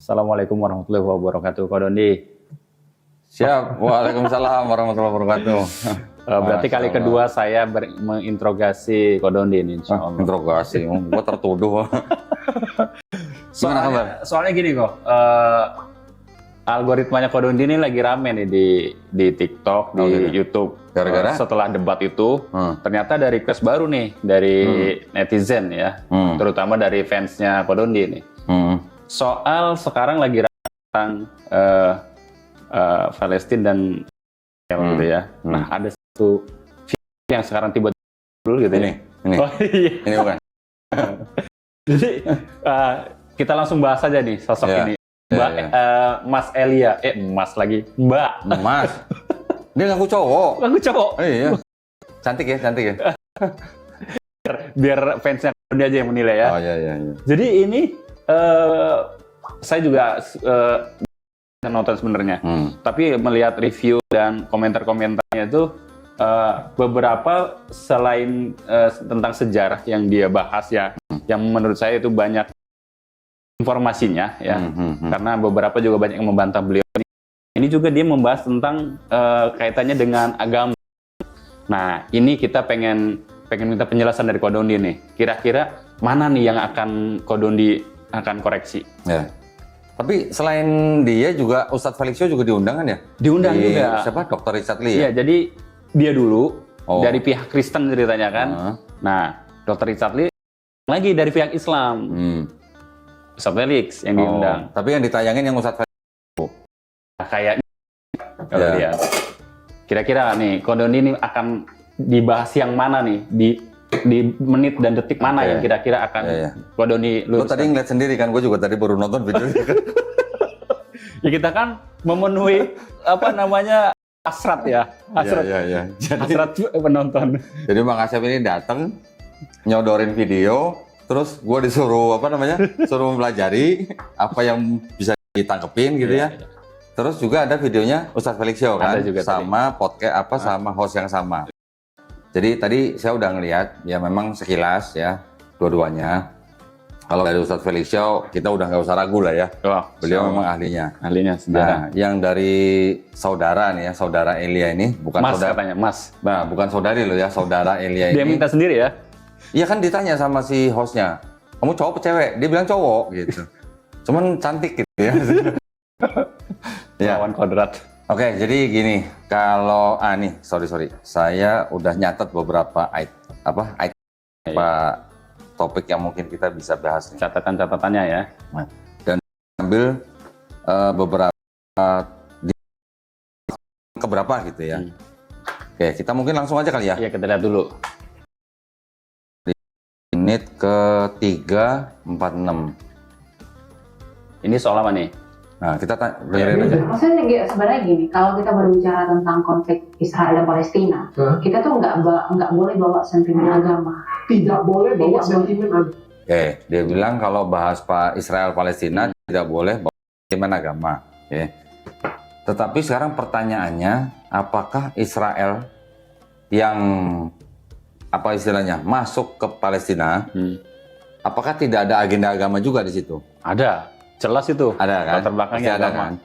Assalamualaikum warahmatullahi wabarakatuh, Ko Dondi. Siap, waalaikumsalam warahmatullahi wabarakatuh. Berarti kali kedua saya menginterogasi Ko Dondi ini, insya Allah. Interogasi, gua tertuduh. Gimana kabar? Soalnya gini kok, algoritmanya Ko Dondi ini lagi rame nih di TikTok, di YouTube. Gara-gara? Setelah debat itu, ternyata ada request baru nih dari netizen ya, terutama dari fansnya Ko Dondi nih. Soal sekarang lagi tentang Palestina dan gitu ya. Nah, ada satu video yang sekarang tiba-tiba dulu gitu ini. Oh iya. Ini bukan. Jadi kita langsung bahas aja nih sosok ini. Mbak Mas Elia, Mas lagi. Mbak. Mas. Dia ngaku cowok. Ngaku cowok. Iya. Cantik ya. Biar fansnya dia aja yang menilai ya. Oh iya. Jadi ini saya juga nonton sebenarnya, tapi melihat review dan komentar-komentarnya itu beberapa selain tentang sejarah yang dia bahas ya, yang menurut saya itu banyak informasinya ya, karena beberapa juga banyak yang membantah beliau. Ini juga dia membahas tentang kaitannya dengan agama. Nah, ini kita pengen minta penjelasan dari Ko Dondi nih. Kira-kira mana nih yang akan Ko Dondi akan koreksi? Ya. Tapi selain dia juga Ustadz Felixio juga diundang kan ya? Diundang juga. Siapa? Dr. Richard Lee ya? Iya, jadi dia dulu dari pihak Kristen ceritanya kan. Nah, Dr. Richard Lee lagi dari pihak Islam. Ustadz Felix yang diundang. Tapi yang ditayangin yang Ustadz Felixio. Nah, kayaknya kalau dia. Kira-kira nih, Ko Dondi ini akan dibahas yang mana nih? Di menit dan detik mana yang kira-kira akan Ko Dondi luruskan? Lo tadi ngeliat sendiri kan, gue juga tadi baru nonton video ini kan. Ya kita kan memenuhi hasrat ya. Hasrat. Iya. Hasrat penonton. Jadi Mang Asep ini datang nyodorin video, terus gue disuruh suruh mempelajari apa yang bisa ditangkepin gitu ya. Terus juga ada videonya Ustadz Felixio kan, sama podcast sama host yang sama. Jadi tadi saya udah ngelihat ya memang sekilas ya dua-duanya. Kalau dari Ustadz Felixio kita udah nggak usah ragu lah ya. Beliau memang ahlinya. Ahlinya sejarah. Nah, yang dari saudara nih ya, saudara Elia ini bukan Mas saudara. Katanya, Mas. Nah, bukan saudari loh ya, saudara Elia ini. Dia minta sendiri ya? Iya kan ditanya sama si hostnya, kamu cowok apa cewek? Dia bilang cowok gitu. Cuman cantik gitu ya. Lawan kodrat. Oke, jadi gini, kalau nih, sorry, saya udah nyatet beberapa topik yang mungkin kita bisa bahas nih. Catatan-catatannya ya. Dan ambil beberapa keberapa gitu ya. Oke, kita mungkin langsung aja kali ya. Iya, kita lihat dulu. Menit ke 3:46. Ini soal apa nih? Nah, kita dengerin aja. Maksudnya sebenarnya gini, kalau kita berbicara tentang konflik Israel dan Palestina, kita tuh nggak boleh bawa sentimen agama. Tidak boleh bawa sentimen agama. Dia bilang kalau bahas Israel Palestina tidak boleh bawa sentimen agama. Tetapi sekarang pertanyaannya, apakah Israel yang masuk ke Palestina, apakah tidak ada agenda agama juga di situ? Ada. Jelas itu. Ada kan? Latar belakangnya ada kan?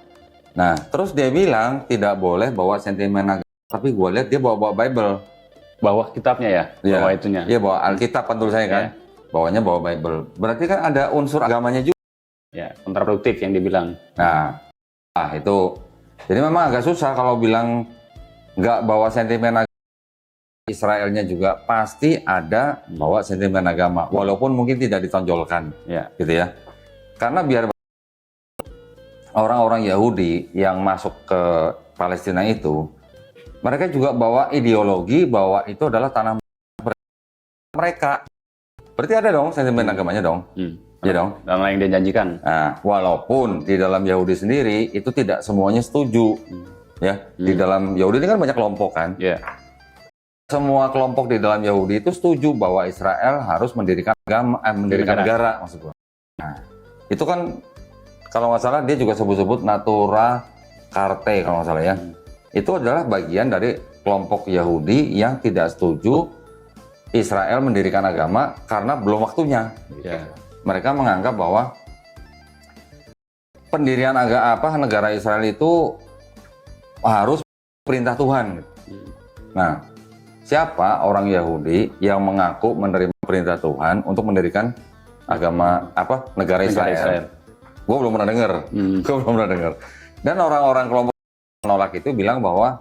Nah, terus dia bilang tidak boleh bawa sentimen agama. Tapi gue lihat dia bawa Bible. Bawa kitabnya ya? Bawa itunya? Iya, bawa Alkitab kan tulisannya kan? Bawanya bawa Bible. Berarti kan ada unsur agamanya juga. Ya, kontraproduktif yang dibilang. Nah, itu. Jadi memang agak susah kalau bilang nggak bawa sentimen agama. Israelnya juga pasti ada bawa sentimen agama. Walaupun mungkin tidak ditonjolkan. Gitu ya. Karena biar orang-orang Yahudi yang masuk ke Palestina itu, mereka juga bawa ideologi bahwa itu adalah tanah mereka. Berarti ada dong sentimen agamanya dong. Iya dong. Dan yang dia janjikan. Nah, walaupun di dalam Yahudi sendiri itu tidak semuanya setuju. Di dalam Yahudi ini kan banyak kelompok kan. Semua kelompok di dalam Yahudi itu setuju bahwa Israel harus mendirikan negara maksud gua. Nah, itu kan kalau nggak salah dia juga sebut-sebut Natura Carte kalau nggak salah ya. Itu adalah bagian dari kelompok Yahudi yang tidak setuju Israel mendirikan agama karena belum waktunya. Mereka menganggap bahwa pendirian negara Israel itu harus perintah Tuhan. Nah, siapa orang Yahudi yang mengaku menerima perintah Tuhan untuk mendirikan negara Israel? Gue belum pernah dengar. Gue belum pernah dengar. Dan orang-orang kelompok menolak itu bilang bahwa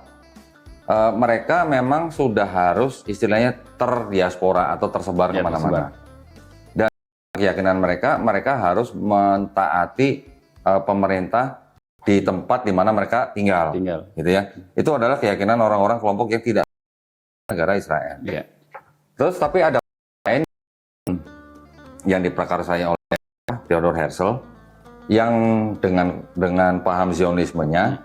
mereka memang sudah harus istilahnya terdiaspora atau tersebar kemana-mana. Dan keyakinan mereka harus mentaati pemerintah di tempat di mana mereka tinggal. Gitu ya. Itu adalah keyakinan orang-orang kelompok yang tidak negara Israel. Yeah. Terus tapi ada lain yang diprakarsai oleh Theodor Herzl yang dengan paham Zionismenya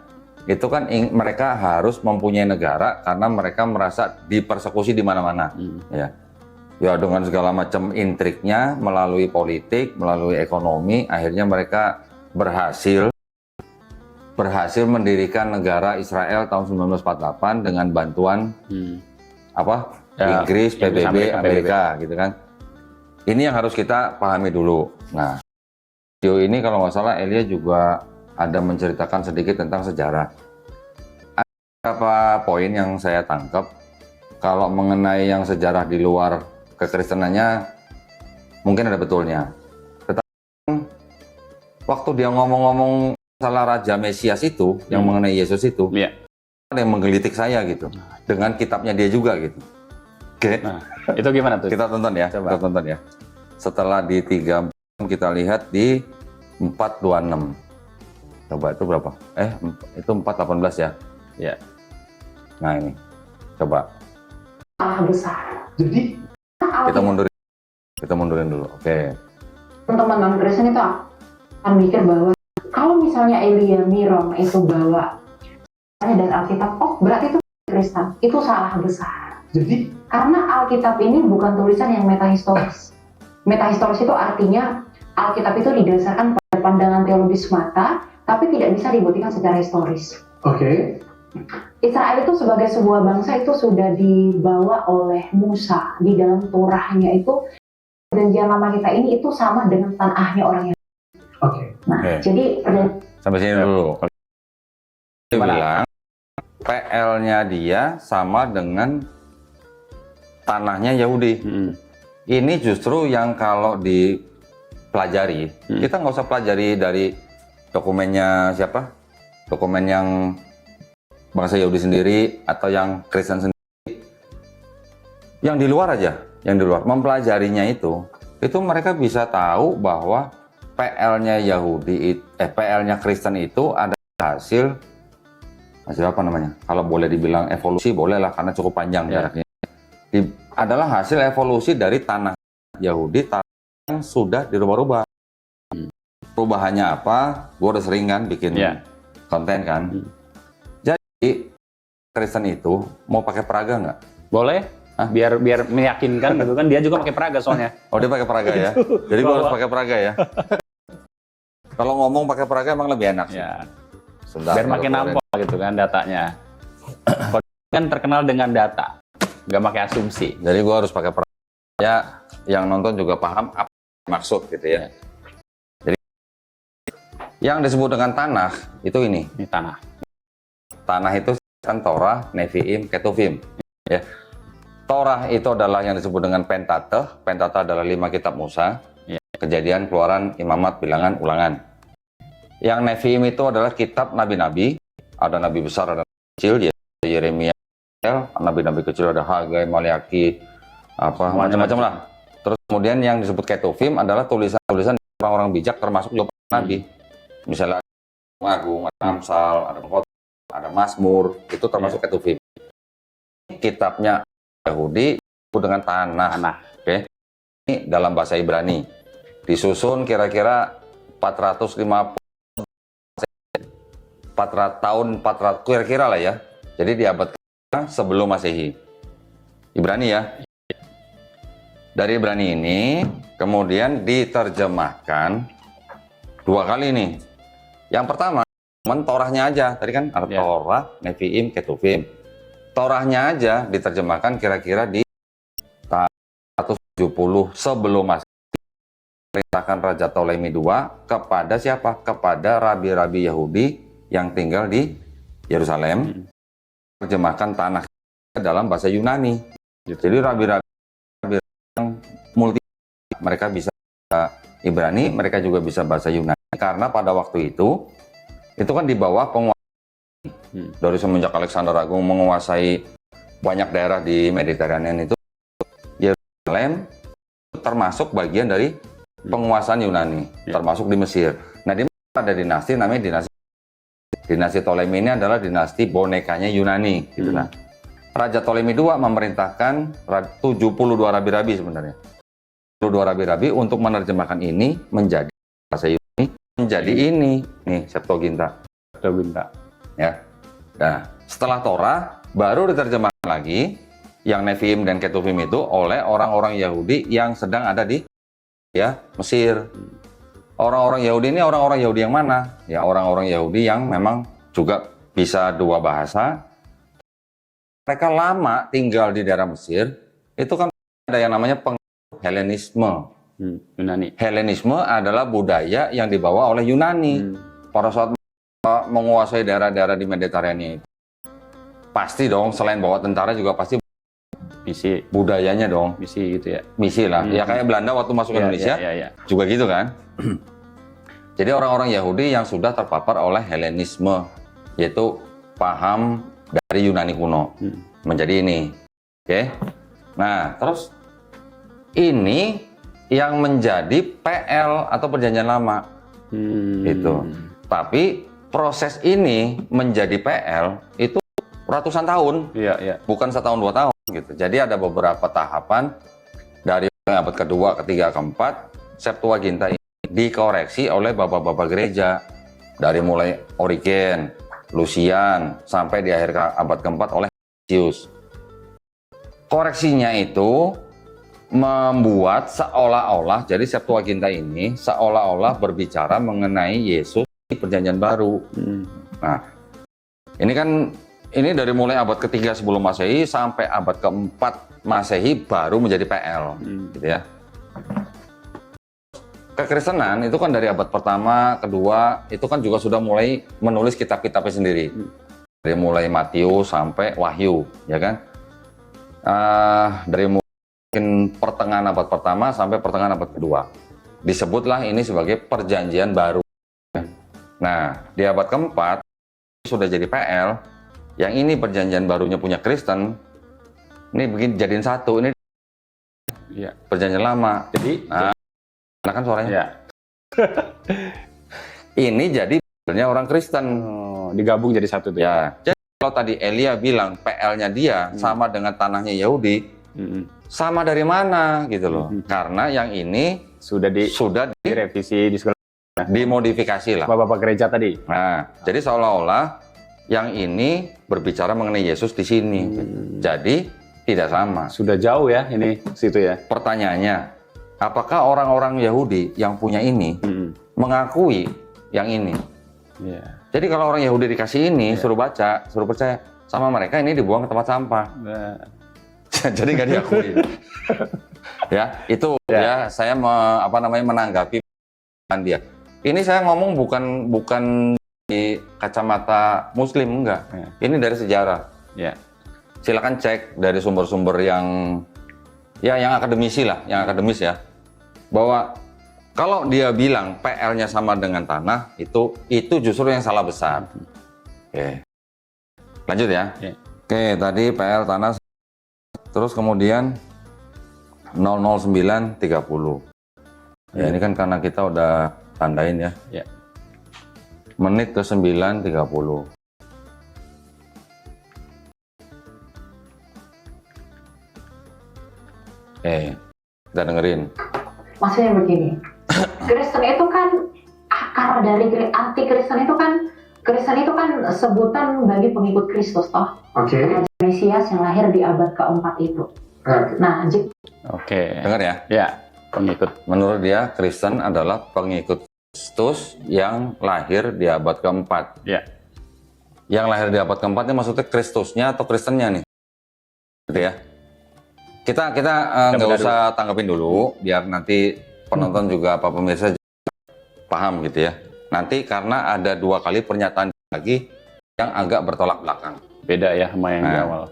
itu kan mereka harus mempunyai negara karena mereka merasa dipersekusi di mana-mana. Ya dengan segala macam intriknya melalui politik, melalui ekonomi, akhirnya mereka berhasil mendirikan negara Israel tahun 1948 dengan bantuan Inggris, PBB, Amerika gitu kan. Ini yang harus kita pahami dulu. Nah, video ini kalau nggak salah Elia juga ada menceritakan sedikit tentang sejarah. Ada beberapa poin yang saya tangkap. Kalau mengenai yang sejarah di luar kekristenannya mungkin ada betulnya. Tetapi waktu dia ngomong-ngomong masalah Raja Mesias itu, yang mengenai Yesus itu, ada yang menggelitik saya gitu. Dengan kitabnya dia juga gitu. Oke. Nah, itu gimana tuh? Kita tonton ya. Kita tonton ya. Setelah di 3 kita lihat di 426. Coba itu berapa? Itu 418 ya? Ya. Nah ini. Coba. Besar. Jadi Kita mundurin dulu. Oke. Teman-teman non-Kristen itu akan mikir bahwa kalau misalnya Elia Miron itu bawa dari Alkitab, berarti itu Kristen. Itu salah besar. Jadi karena Alkitab ini bukan tulisan yang metahistoris. Metahistoris itu artinya Alkitab itu didasarkan pada pandangan teologis semata, tapi tidak bisa dibuktikan secara historis. Oke. Israel itu sebagai sebuah bangsa itu sudah dibawa oleh Musa di dalam Torahnya itu. Perjanjian lama kita ini itu sama dengan tanahnya orang yang. Nah, jadi sampai sini dulu. Dia bilang PL-nya dia sama dengan tanahnya Yahudi. Ini justru yang kalau dipelajari, kita nggak usah pelajari dari dokumennya siapa, dokumen yang bangsa Yahudi sendiri atau yang Kristen sendiri, yang di luar aja, yang di luar mempelajarinya itu mereka bisa tahu bahwa PL-nya PL-nya Kristen itu ada hasil apa namanya? Kalau boleh dibilang evolusi boleh lah karena cukup panjang jaraknya. Adalah hasil evolusi dari tanah Yahudi yang sudah dirubah-rubah. Perubahannya apa? Gue udah sering kan bikin konten kan. Jadi Kristen itu mau pakai peraga nggak? Boleh. Biar meyakinkan gitu kan, dia juga pakai peraga soalnya. Oh dia pakai peraga ya? Jadi gue harus pakai peraga ya? Kalau ngomong pakai peraga emang lebih enak sih. Ya. Sebentar, biar makin nampak gitu kan datanya. Kan terkenal dengan data, nggak pakai asumsi. Jadi gue harus pakai peraga. Ya, yang nonton juga paham apa maksud gitu ya. Jadi yang disebut dengan tanah itu ini. Ini tanah. Tanah itu kan Torah, Nevi'im, Ketuvim. Ya. Torah itu adalah yang disebut dengan Pentateuch. Pentateuch adalah 5 kitab Musa. Kejadian, Keluaran, Imamat, Bilangan, Ulangan. Yang Nevi'im itu adalah kitab nabi-nabi. Ada nabi besar, ada nabi kecil, yaitu Yeremia, nabi-nabi kecil ada Hagai, Maleaki, macam-macam lah. Terus kemudian yang disebut Ketuvim adalah tulisan-tulisan orang-orang bijak termasuk juga nabi. Misalnya Agung, ada Amsal, ada Pengkhotbah, ada Mazmur, itu termasuk Ketuvim. Kitabnya Yahudi disebut dengan tanah. Oke. Ini dalam bahasa Ibrani. Disusun kira-kira 450 tahun 400 kira-kira lah ya. Jadi di abad sebelum Masehi. Ibrani ya. Dari Ibrani ini kemudian diterjemahkan 2 kali nih. Yang pertama, Torahnya aja. Tadi kan ada Torah, Nevi'im, Ketuvim. Torahnya aja diterjemahkan kira-kira di tahun 170 sebelum Masehi. memerintahkan Raja Ptolemy II kepada siapa? Kepada rabi-rabi Yahudi yang tinggal di Yerusalem, terjemahkan tanah dalam bahasa Yunani. Jadi rabi-rabi yang multi, mereka bisa Ibrani, mereka juga bisa bahasa Yunani. Karena pada waktu itu kan di bawah penguasa dari semenjak Alexander Agung menguasai banyak daerah di Mediterranean itu, Yerusalem termasuk bagian dari penguasaan Yunani, termasuk di Mesir. Nah, di Mesir ada dinasti namanya dinasti Ptolemy. Ini adalah dinasti bonekanya Yunani, gitu lah. Raja Ptolemy II memerintahkan 72 rabi-rabi sebenarnya. 72 rabi-rabi untuk menerjemahkan ini menjadi bahasa Yunani, menjadi ini nih Septuaginta. Ya. Nah, setelah Torah baru diterjemahkan lagi yang Nevi'im dan Ketuvim itu oleh orang-orang Yahudi yang sedang ada di Mesir. Orang-orang Yahudi ini orang-orang Yahudi yang mana? Ya, orang-orang Yahudi yang memang juga bisa dua bahasa. Mereka lama tinggal di daerah Mesir. Itu kan ada yang namanya Helenisme. Yunani. Helenisme adalah budaya yang dibawa oleh Yunani. Pada saat menguasai daerah-daerah di Mediterania itu, pasti dong selain bawa tentara juga pasti misi budayanya dong. Misi gitu ya. Misi lah. Ya kayak Belanda waktu masuk ke Indonesia juga gitu kan. Jadi orang-orang Yahudi yang sudah terpapar oleh Helenisme, yaitu paham dari Yunani kuno menjadi ini. Oke. Nah, terus ini yang menjadi PL atau Perjanjian Lama. Gitu. Tapi proses ini menjadi PL itu ratusan tahun. Bukan setahun 2 tahun gitu. Jadi ada beberapa tahapan dari abad kedua, ketiga, keempat, Septuaginta ini dikoreksi oleh bapak-bapak gereja dari mulai Origen, Lucian sampai di akhir abad keempat oleh Ignatius. Koreksinya itu membuat seolah-olah, jadi Septuaginta ini seolah-olah berbicara mengenai Yesus di Perjanjian Baru. Nah, ini dari mulai abad ketiga sebelum Masehi sampai abad keempat Masehi baru menjadi PL, gitu ya. Kekristenan itu kan dari abad pertama, kedua, itu kan juga sudah mulai menulis kitab-kitabnya sendiri. Dari mulai Matius sampai Wahyu, ya kan? Dari mungkin pertengahan abad pertama sampai pertengahan abad kedua. Disebutlah ini sebagai Perjanjian Baru. Nah, di abad keempat sudah jadi PL, yang ini Perjanjian Barunya punya Kristen, ini begini jadiin satu, ini Perjanjian Lama. Jadi, nah kan suaranya. Ini jadi sebenarnya orang Kristen, digabung jadi satu tuh. Ya. Jadi kalau tadi Elia bilang PL-nya dia sama dengan tanahnya Yahudi, sama dari mana gitu loh? Karena yang ini sudah direvisi, dimodifikasi lah. Bapak-bapak gereja tadi. Nah, jadi seolah-olah yang ini berbicara mengenai Yesus di sini. Jadi tidak sama. Sudah jauh ya ini situ ya. Pertanyaannya, apakah orang-orang Yahudi yang punya ini mengakui yang ini? Jadi kalau orang Yahudi dikasih ini, suruh baca, suruh percaya, sama mereka ini dibuang ke tempat sampah. Jadi nggak diakui. Ya, itu ya saya menanggapi dia. Ini saya ngomong bukan di kacamata Muslim, enggak. Ini dari sejarah. Silakan cek dari sumber-sumber yang akademisi lah, yang akademis ya. Bahwa kalau dia bilang PL-nya sama dengan tanah, itu justru yang salah besar. Oke. Lanjut ya. Oke, tadi PL tanah, terus kemudian 00930. Ya, ini kan karena kita udah tandain ya. Menit ke 9.30. Kita dengerin. Maksudnya begini, Kristen itu kan akar dari anti-Kristen itu kan, Kristen itu kan sebutan bagi pengikut Kristus toh. Raja Mesias yang lahir di abad keempat itu. Nah, dengar ya. Ya, pengikut. Menurut dia Kristen adalah pengikut Kristus yang lahir di abad keempat. Yang lahir di abad keempat ini maksudnya Kristusnya atau Kristennya nih? Gitu ya. Kita nggak usah tanggapin dulu, biar nanti penonton juga apa pemirsa juga paham gitu ya. Nanti karena ada 2 kali pernyataan lagi yang agak bertolak belakang. Beda ya sama yang di awal.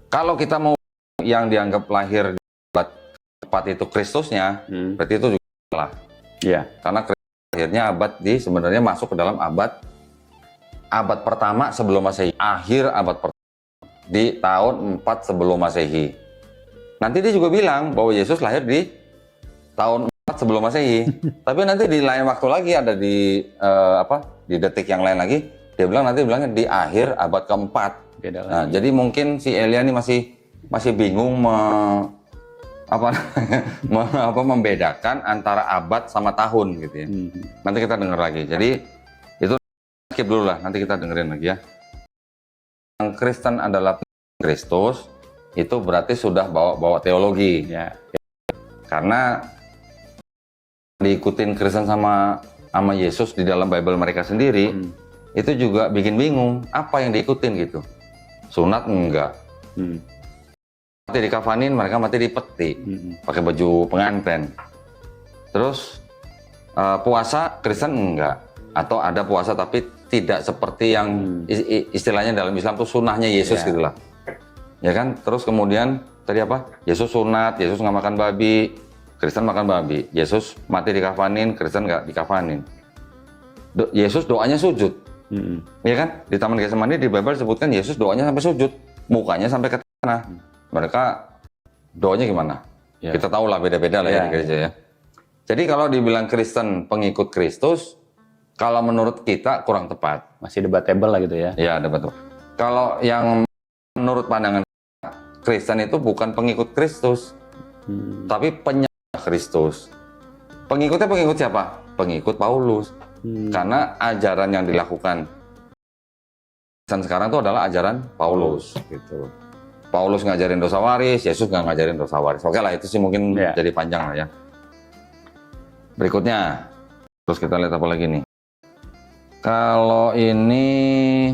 Kalau kita mau yang dianggap lahir di abad keempat itu Kristusnya, berarti itu juga salah. Iya. Karena akhirnya sebenarnya masuk ke dalam abad pertama sebelum Masehi, akhir abad pertama di tahun 4 sebelum Masehi. Nanti dia juga bilang bahwa Yesus lahir di tahun 4 sebelum Masehi. Tapi nanti di lain waktu lagi ada di di detik yang lain lagi dia bilangnya di akhir abad keempat. Nah, jadi mungkin si Elia ini masih bingung membedakan antara abad sama tahun gitu ya. Nanti kita dengar lagi. Jadi itu skip dulu lah, nanti kita dengerin lagi ya. Yang Kristen adalah Kristus, itu berarti sudah bawa teologi ya. Karena diikutin Kristen sama Yesus di dalam Bible mereka sendiri, itu juga bikin bingung apa yang diikutin gitu. Sunat enggak. Mati dikafanin, mereka mati di peti, pakai baju pengantin. Terus puasa Kristen enggak, atau ada puasa tapi tidak seperti yang istilahnya dalam Islam tuh sunnahnya Yesus gitulah, ya kan? Terus kemudian tadi apa? Yesus sunat, Yesus nggak makan babi, Kristen makan babi. Yesus mati dikafanin, Kristen nggak dikafanin. Yesus doanya sujud, ya kan? Di Taman Getsemani di Bible disebutkan Yesus doanya sampai sujud, mukanya sampai ke tanah. Mereka doanya gimana? Ya. Kita tahu lah beda-beda lah ya di gereja ya. Jadi kalau dibilang Kristen pengikut Kristus, kalau menurut kita kurang tepat. Masih debatable lah gitu ya. Ya, debatable. Kalau yang menurut pandangan Kristen itu bukan pengikut Kristus, tapi penyembah Kristus. Pengikutnya pengikut siapa? Pengikut Paulus. Karena ajaran yang dilakukan Kristen sekarang itu adalah ajaran Paulus gitu. Paulus ngajarin dosa waris, Yesus nggak ngajarin dosa waris. Oke lah, itu sih mungkin jadi panjang lah ya. Berikutnya, terus kita lihat apa lagi nih. Kalau ini,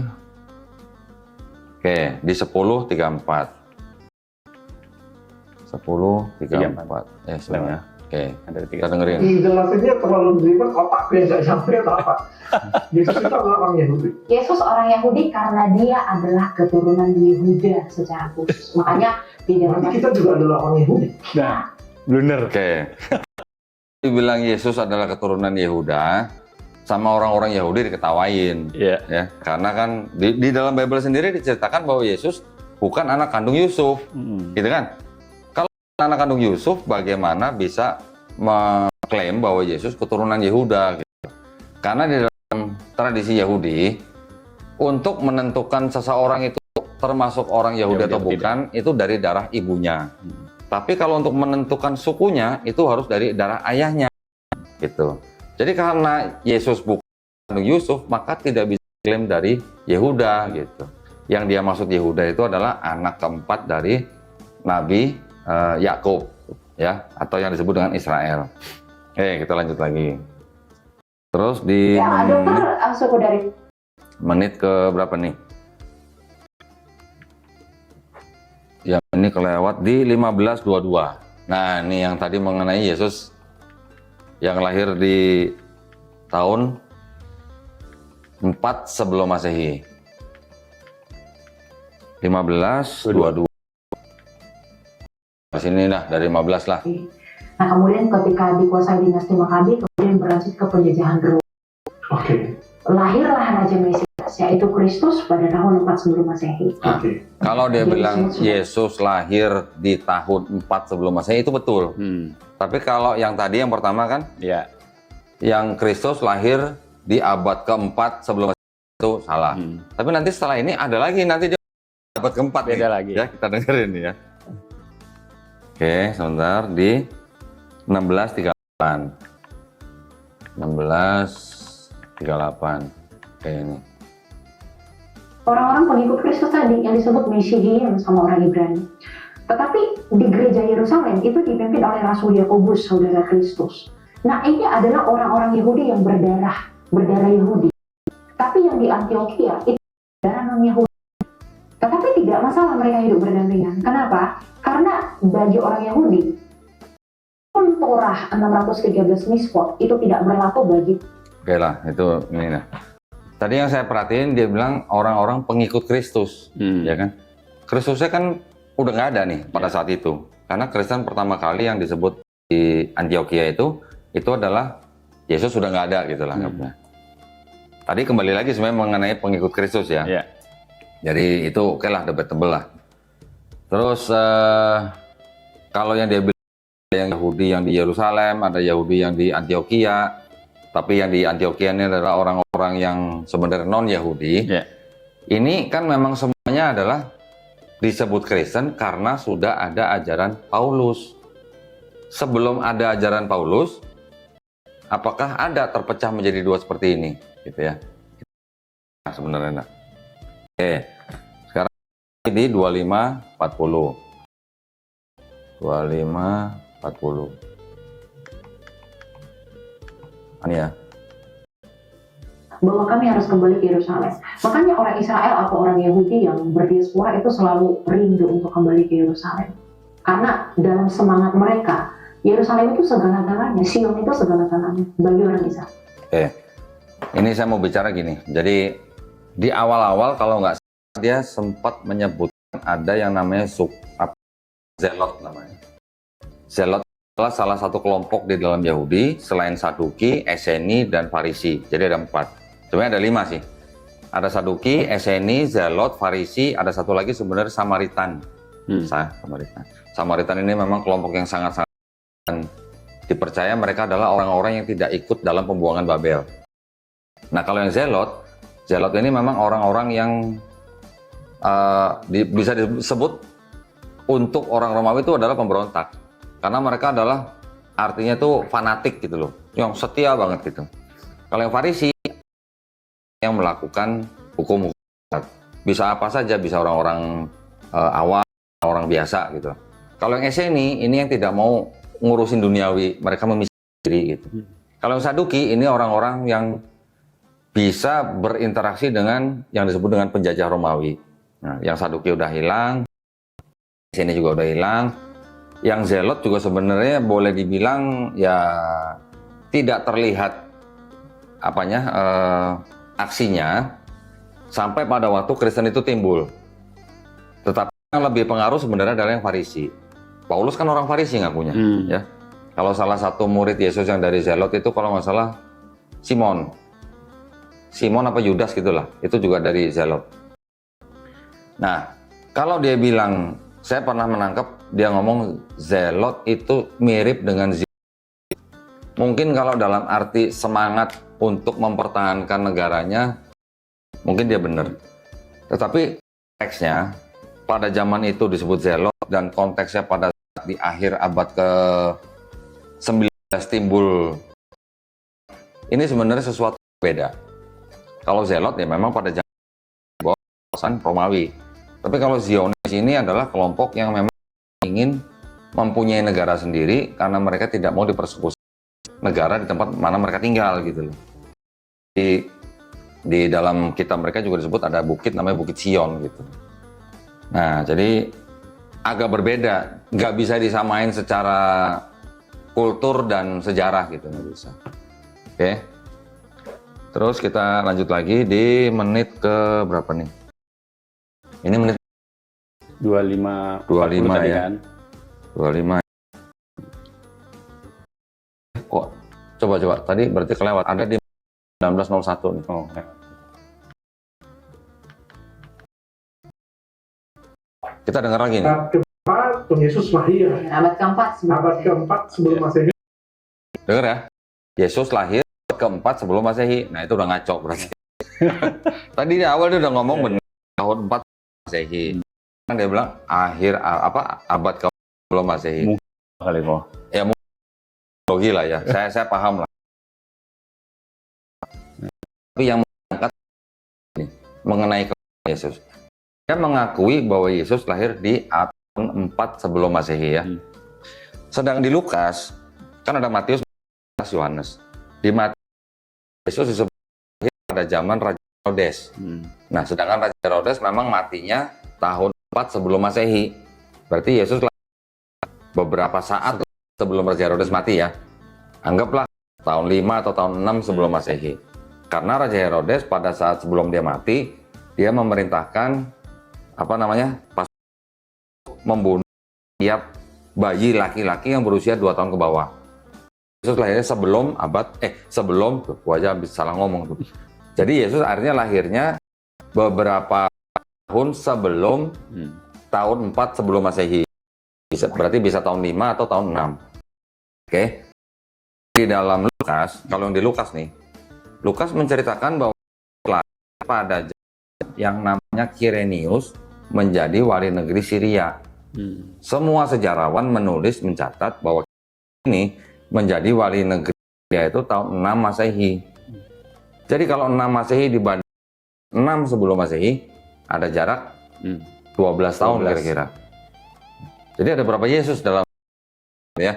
oke, di 10:34. 10:34. Sebenarnya. Oke, kita dengerin. Jelasinnya terlalu ribet, otak gue nggak sampai atau apa? Yesus itu adalah orang Yahudi. Yesus orang Yahudi karena dia adalah keturunan Yehuda secara khusus. Makanya di dalam kita juga adalah orang Yahudi. Nah, blunder. Oke. Dibilang Yesus adalah keturunan Yehuda, sama orang-orang Yahudi diketawain. Ya, karena kan di dalam Bible sendiri diceritakan bahwa Yesus bukan anak kandung Yusuf, gitu kan? Anak kandung Yusuf bagaimana bisa mengklaim bahwa Yesus keturunan Yehuda gitu. Karena di dalam tradisi Yahudi untuk menentukan seseorang itu termasuk orang Yahudi atau bukan itu dari darah ibunya. Tapi kalau untuk menentukan sukunya itu harus dari darah ayahnya gitu. Jadi karena Yesus bukan kandung Yusuf maka tidak bisa diklaim dari Yehuda gitu. Yang dia maksud Yehuda itu adalah anak keempat dari Nabi Yakub ya, atau yang disebut dengan Israel. Kita lanjut lagi. Terus di suku dari menit ke berapa nih? Yang ini kelewat di 15:22. Nah, ini yang tadi mengenai Yesus yang lahir di tahun 4 sebelum Masehi. 15:22. Di sini lah dari 15 lah. Nah, kemudian ketika dikuasai dinasti Makabi, kemudian berlanjut ke penjajahan Roma. Lahirlah Raja Mesias, yaitu Kristus pada tahun 4 sebelum Masehi. Kalau dia bilang Yesus lahir di tahun 4 sebelum Masehi itu betul. Tapi kalau yang tadi yang pertama kan, yang Kristus lahir di abad keempat sebelum Masehi itu salah. Tapi nanti setelah ini ada lagi nanti dia abad keempat beda nih. lagi. Ya, kita dengerin ya. Oke, sebentar di 16:38. 16:38. Oke, ini. Orang-orang pengikut Kristus tadi yang disebut Mesihian sama orang Ibrani. Tetapi di gereja Yerusalem itu dipimpin oleh Rasul Yakobus, saudara Kristus. Nah, ini adalah orang-orang Yahudi yang berdarah Yahudi. Tapi yang di Antioquia itu darah non-Yahudi. Tetapi tidak masalah mereka hidup berdampingan. Kenapa? Karena bagi orang Yahudi, pun Torah 613 mispot itu tidak berlaku bagi. Oke lah, itu ini lah. Tadi yang saya perhatiin dia bilang orang-orang pengikut Kristus, ya kan? Kristusnya kan udah nggak ada nih pada saat itu, karena Kristen pertama kali yang disebut di Antioquia itu adalah Yesus sudah nggak ada gitu lah. Tadi kembali lagi sebenarnya mengenai pengikut Kristus ya. Jadi itu oke lah, debatable lah. Terus kalau yang dia bilang yang Yahudi yang di Yerusalem, ada Yahudi yang di Antioquia. Tapi yang di Antioquia ini adalah orang-orang yang sebenarnya non-Yahudi. Ini kan memang semuanya adalah disebut Kristen karena sudah ada ajaran Paulus. Sebelum ada ajaran Paulus, apakah ada terpecah menjadi dua seperti ini? Gitu ya. Nah, sebenarnya. Oke, sekarang di 2540. 2540. Ini ya. Bahwa kami harus kembali ke Yerusalem. Makanya orang Israel atau orang Yahudi yang berdiaspora itu selalu rindu untuk kembali ke Yerusalem. Karena dalam semangat mereka, Yerusalem itu segala-galanya, Sion itu segala-galanya bagi orang Israel. Ini saya mau bicara gini. Jadi di awal-awal kalau nggak salah dia sempat menyebutkan ada yang namanya Zelot namanya. Zelot adalah salah satu kelompok di dalam Yahudi selain Saduki, Eseni, dan Farisi. Jadi ada 4. Sebenarnya ada 5 sih. Ada Saduki, Eseni, Zelot, Farisi, ada satu lagi sebenarnya Samaritan. Samaritan ini memang kelompok yang sangat-sangat dipercaya mereka adalah orang-orang yang tidak ikut dalam pembuangan Babel. Nah kalau yang Zelot ini memang orang-orang yang bisa disebut untuk orang Romawi itu adalah pemberontak. Karena mereka adalah artinya itu fanatik gitu loh, yang setia banget gitu. Kalau yang Farisi yang melakukan hukum bisa apa saja, bisa orang-orang awam, orang biasa gitu. Kalau yang Eseni ini yang tidak mau ngurusin duniawi, mereka memisahkan diri gitu. Kalau yang Saduki ini orang-orang yang bisa berinteraksi dengan yang disebut dengan penjajah Romawi. Nah, yang Saduki udah hilang, Eseni juga udah hilang. Yang Zelot juga sebenarnya boleh dibilang ya tidak terlihat aksinya sampai pada waktu Kristen itu timbul. Tetapi yang lebih pengaruh sebenarnya adalah yang Farisi. Paulus kan orang Farisi ngakunya, ya. Kalau salah satu murid Yesus yang dari Zelot itu kalau nggak salah Simon apa Yudas gitulah, itu juga dari Zelot. Nah, kalau dia bilang, saya pernah menangkap dia ngomong Zelot itu mirip dengan Zionis. Mungkin kalau dalam arti semangat untuk mempertahankan negaranya, mungkin dia benar. Tetapi konteksnya pada zaman itu disebut Zelot dan konteksnya pada saat di akhir abad ke-19 timbul. Ini sebenarnya sesuatu beda. Kalau Zelot ya memang pada zaman Romawi. Tapi kalau Zionis ini adalah kelompok yang memang ingin mempunyai negara sendiri karena mereka tidak mau dipersekusi negara di tempat mana mereka tinggal gitu loh. Di dalam kitab mereka juga disebut ada bukit namanya Bukit Sion gitu. Nah jadi agak berbeda, nggak bisa disamain secara kultur dan sejarah gitu, nggak bisa. Oke. Terus kita lanjut lagi di menit ke berapa nih? Ini menit 25 ya. kan? 25. Kok coba tadi berarti kelewat, ada di 1901 nih. Oh, kita dengar lagi nih. Abad keempat Tuhan Yesus lahir. Abad keempat sebelum Masehi. Dengar ya. Yesus lahir keempat sebelum Masehi. Nah, itu udah ngaco berarti. Tadi di awal dia udah ngomong benar tahun 4 Masehi. Kan dia bilang akhir abad keempat sebelum Masehi. kali kok. Ya mungkin logi lah ya. Saya paham lah. Tapi yang mengangkat mengenai Yesus. Dia mengakui bahwa Yesus lahir di tahun 4 sebelum Masehi ya. Sedang di Lukas kan ada Matius, Yohanes. Di Matius Yesus disebut pada zaman Raja Herodes. Nah, sedangkan Raja Herodes memang matinya tahun 4 sebelum Masehi. Berarti Yesus beberapa saat sebelum Raja Herodes mati ya. Anggaplah tahun 5 atau tahun 6 sebelum Masehi. Karena Raja Herodes pada saat sebelum dia mati, dia memerintahkan membunuh tiap bayi laki-laki yang berusia 2 tahun ke bawah. Yesus lahirnya sebelum gua aja habis salah ngomong tuh. Jadi Yesus akhirnya lahirnya beberapa tahun sebelum tahun 4 sebelum Masehi. Berarti bisa tahun 5 atau tahun 6. Oke. Di dalam Lukas, kalau yang di Lukas nih, Lukas menceritakan bahwa pada yang namanya Kirenius menjadi wali negeri Syria. Semua sejarawan mencatat bahwa ini menjadi wali negeri yaitu tahun 6 Masehi. Jadi kalau 6 Masehi dibanding 6 sebelum Masehi, ada jarak 12 tahun kira-kira. Jadi ada berapa Yesus dalam ya?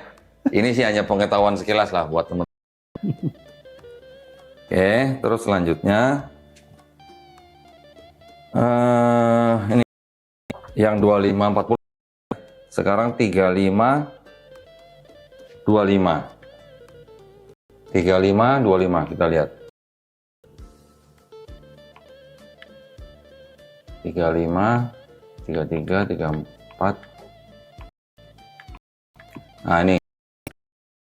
Ini sih hanya pengetahuan sekilas lah buat teman. Oke, terus selanjutnya ini yang 25 40 sekarang 35 25 kita lihat 35 33 34. Nah ini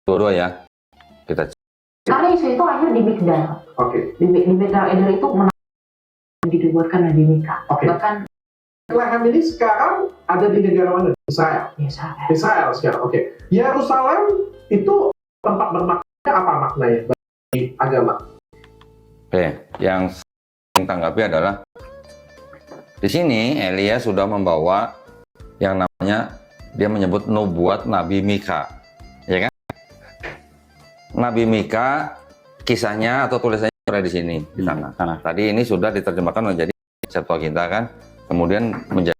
dua ya kita cek. Karena Yesus itu lahir di Migdal. Di Migdal Eder itu dibuatkan Nabi Mika. Bahkan Bethlehem ini sekarang ada di negara mana? Israel. Israel sekarang. Yerusalem itu tempat bermakna apa maknanya bagi agama? Yang tanggapi adalah di sini Elia sudah membawa yang namanya, dia menyebut nubuat Nabi Mika, ya kan? Nabi Mika kisahnya atau tulisannya ada di sini di sana. Tadi ini sudah diterjemahkan menjadi Septuaginta kan, kemudian menjadi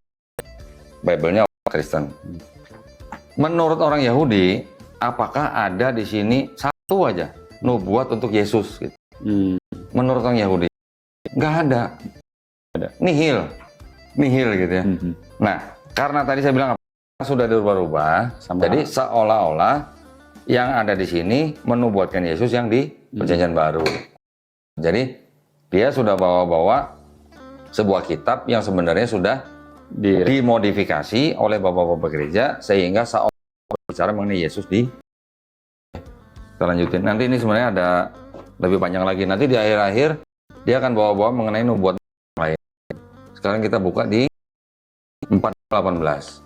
Bible-nya orang Kristen. Menurut orang Yahudi, apakah ada di sini satu aja nubuat untuk Yesus? Gitu. Menurut orang Yahudi, nggak ada. Nihil gitu ya. Nah, karena tadi saya bilang sudah dirubah-rubah, jadi seolah-olah yang ada di sini menubuatkan Yesus yang di Perjanjian Baru. Jadi dia sudah bawa-bawa sebuah kitab yang sebenarnya sudah dimodifikasi oleh bapak-bapak gereja sehingga seolah bicara mengenai Yesus di. Kita lanjutin. Nanti ini sebenarnya ada lebih panjang lagi. Nanti di akhir-akhir dia akan bawa-bawa mengenai nubuat lain. Sekarang kita buka di 4:18.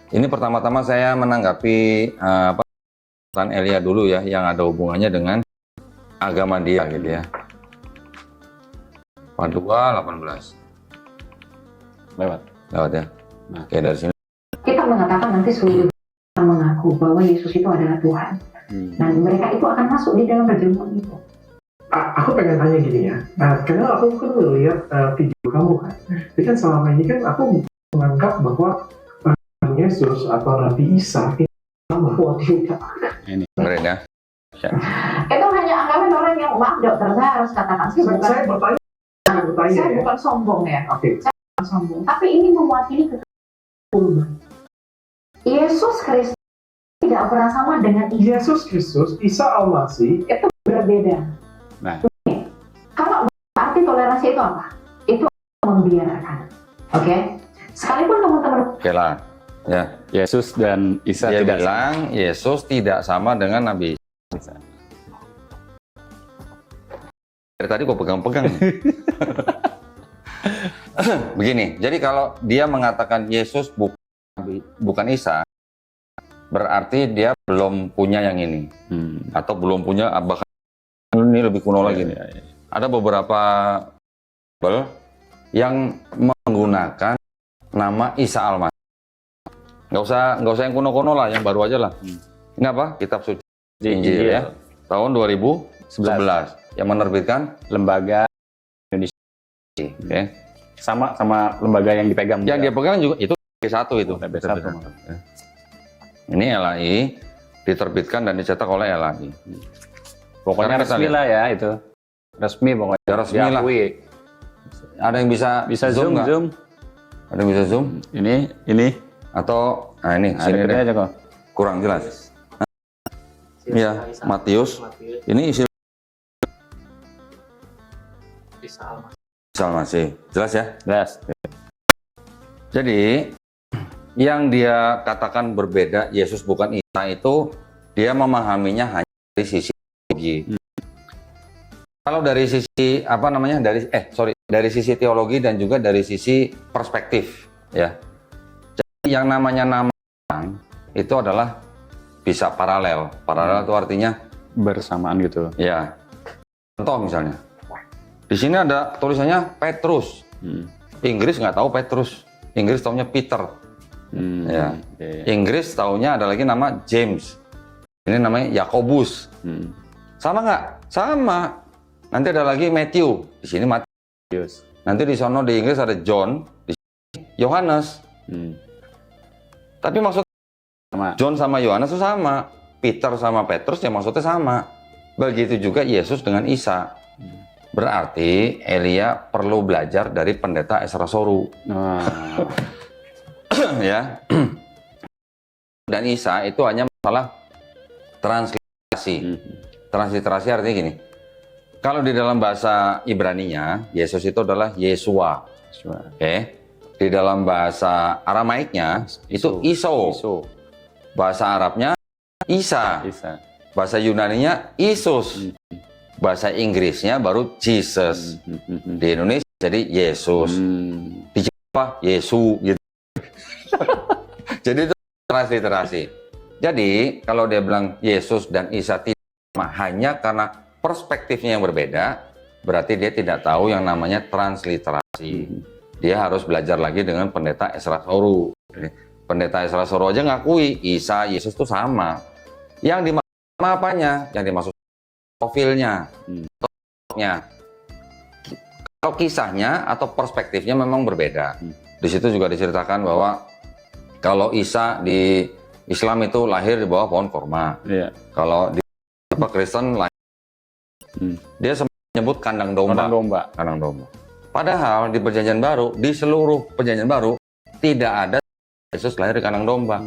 Ini pertama-tama saya menanggapi pesan Elia dulu ya, yang ada hubungannya dengan agama dia gitu ya. 42:18. Lewat ya. Nah, oke, dari sini kita mengatakan nanti seluruh orang mengaku bahwa Yesus itu adalah Tuhan. Nah, mereka itu akan masuk di dalam perjamuan itu. Aku pengen tanya gini ya, karena aku kan melihat video kamu kan, jadi kan selama ini kan aku menganggap bahwa Yesus atau Nabi Isa itu sama. Tidak. Ini keren ya. Itu hanya anggapan orang yang, maaf dokter, saya harus katakan Saya bertanya saya bukan sombong ya. Saya bukan sombong, tapi ini mewakili keturunan. Yesus Kristus tidak pernah sama dengan Yesus Kristus, Isa Al-Masih itu berbeda. Nah, kalau arti toleransi itu apa? Itu membiarkan. Sekalipun teman-teman. Oke lah. Ya, Yesus dan Isa dia tidak bilang Yesus tidak sama dengan Nabi Isa. Dari tadi kok pegang-pegang. Begini, jadi kalau dia mengatakan Yesus bukan Isa, berarti dia belum punya yang ini, atau belum punya, bahkan ini lebih kuno lagi nih. Ada beberapa Bible yang menggunakan nama Isa Al-Masih. Nggak usah yang kuno-kuno lah, yang baru aja lah. Ini apa? Kitab Suci Injil ya, tahun 2011 yang menerbitkan Lembaga Indonesia. Sama lembaga yang dipegang. Yang dia pegang juga itu B1 itu. B1. Ini LAI diterbitkan dan dicetak oleh LAI. Pokoknya resmi lah ya itu. Resmi pokoknya. Ya, resmi lah. Ada yang bisa zoom nggak? Ada yang bisa zoom? Ini. Atau ini sini deh. Aja kok. Kurang jelas. Ya, Matius. Ini isi masih jelas ya? Jelas. Jadi yang dia katakan berbeda Yesus bukan Isa itu dia memahaminya hanya dari sisi teologi. Kalau dari sisi apa namanya dari sisi teologi dan juga dari sisi perspektif ya. Jadi yang namanya nama itu adalah bisa paralel. Paralel itu artinya bersamaan gitu. Ya. Contoh misalnya. Di sini ada tulisannya Petrus. Inggris nggak tahu Petrus. Inggris taunya Peter. Ya. Inggris taunya ada lagi nama James. Ini namanya Yakobus. Sama nggak? Sama. Nanti ada lagi Matthew. Di sini Matius. Nanti di sono di Inggris ada John. Di sini Yohanes. Tapi maksudnya sama. John sama Yohanes itu sama. Peter sama Petrus ya maksudnya sama. Begitu juga Yesus dengan Isa. Berarti Elia perlu belajar dari pendeta Ezra Soru. Ya. Dan Isa itu hanya masalah transliterasi. Transliterasi artinya gini. Kalau di dalam bahasa Ibraninya, Yesus itu adalah Yesua. Oke. Di dalam bahasa Aramaiknya itu Iso. Bahasa Arabnya Isa. Bahasa Yunaninya Isus. Bahasa Inggrisnya baru Jesus. Di Indonesia jadi Yesus. Di Jawa Yesu gitu. Jadi itu transliterasi. Jadi kalau dia bilang Yesus dan Isa tidak sama hanya karena perspektifnya yang berbeda, berarti dia tidak tahu yang namanya transliterasi. Dia harus belajar lagi dengan pendeta Ezra Soru. Pendeta Ezra Soru aja ngakui Isa, Yesus itu sama. Yang dimaksud apanya? Yang dimaksud profilnya, kalau kisahnya atau perspektifnya memang berbeda. Di situ juga diceritakan bahwa kalau Isa di Islam itu lahir di bawah pohon korma. Kalau di Kristen lahir, dia menyebut kandang domba. Padahal di Perjanjian Baru, di seluruh Perjanjian Baru tidak ada Yesus lahir di kandang domba.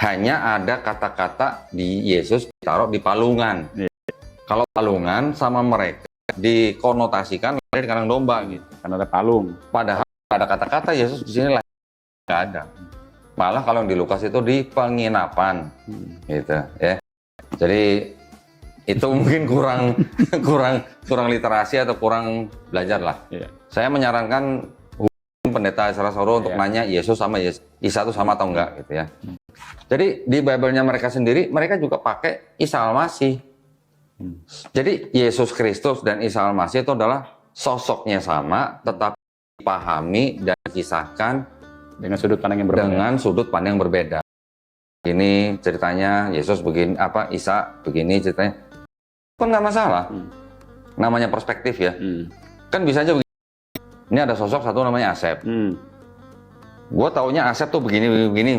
Hanya ada kata-kata di Yesus ditaruh di palungan. Kalau palungan sama mereka dikonotasikan lahir di kandang domba gitu. Karena ada palung. Padahal ada kata-kata Yesus di sini lahir nggak ada. Malah kalau yang di Lukas itu di penginapan, gitu ya. Jadi itu mungkin kurang literasi atau kurang belajar lah. Saya menyarankan pendeta Ezra Soru untuk nanya Yesus sama Isa itu sama atau enggak gitu ya. Jadi di Bible-nya mereka sendiri, mereka juga pakai Isa Al-Masih. Jadi Yesus Kristus dan Isa Al-Masih itu adalah sosoknya sama, tetapi dipahami dan dikisahkan dengan sudut pandang yang berbeda. Ini ceritanya Yesus begini, Isa begini ceritanya. Kan nggak masalah. Namanya perspektif ya. Kan bisa aja begini. Ini ada sosok satu namanya Asep. Gue taunya Asep tuh begini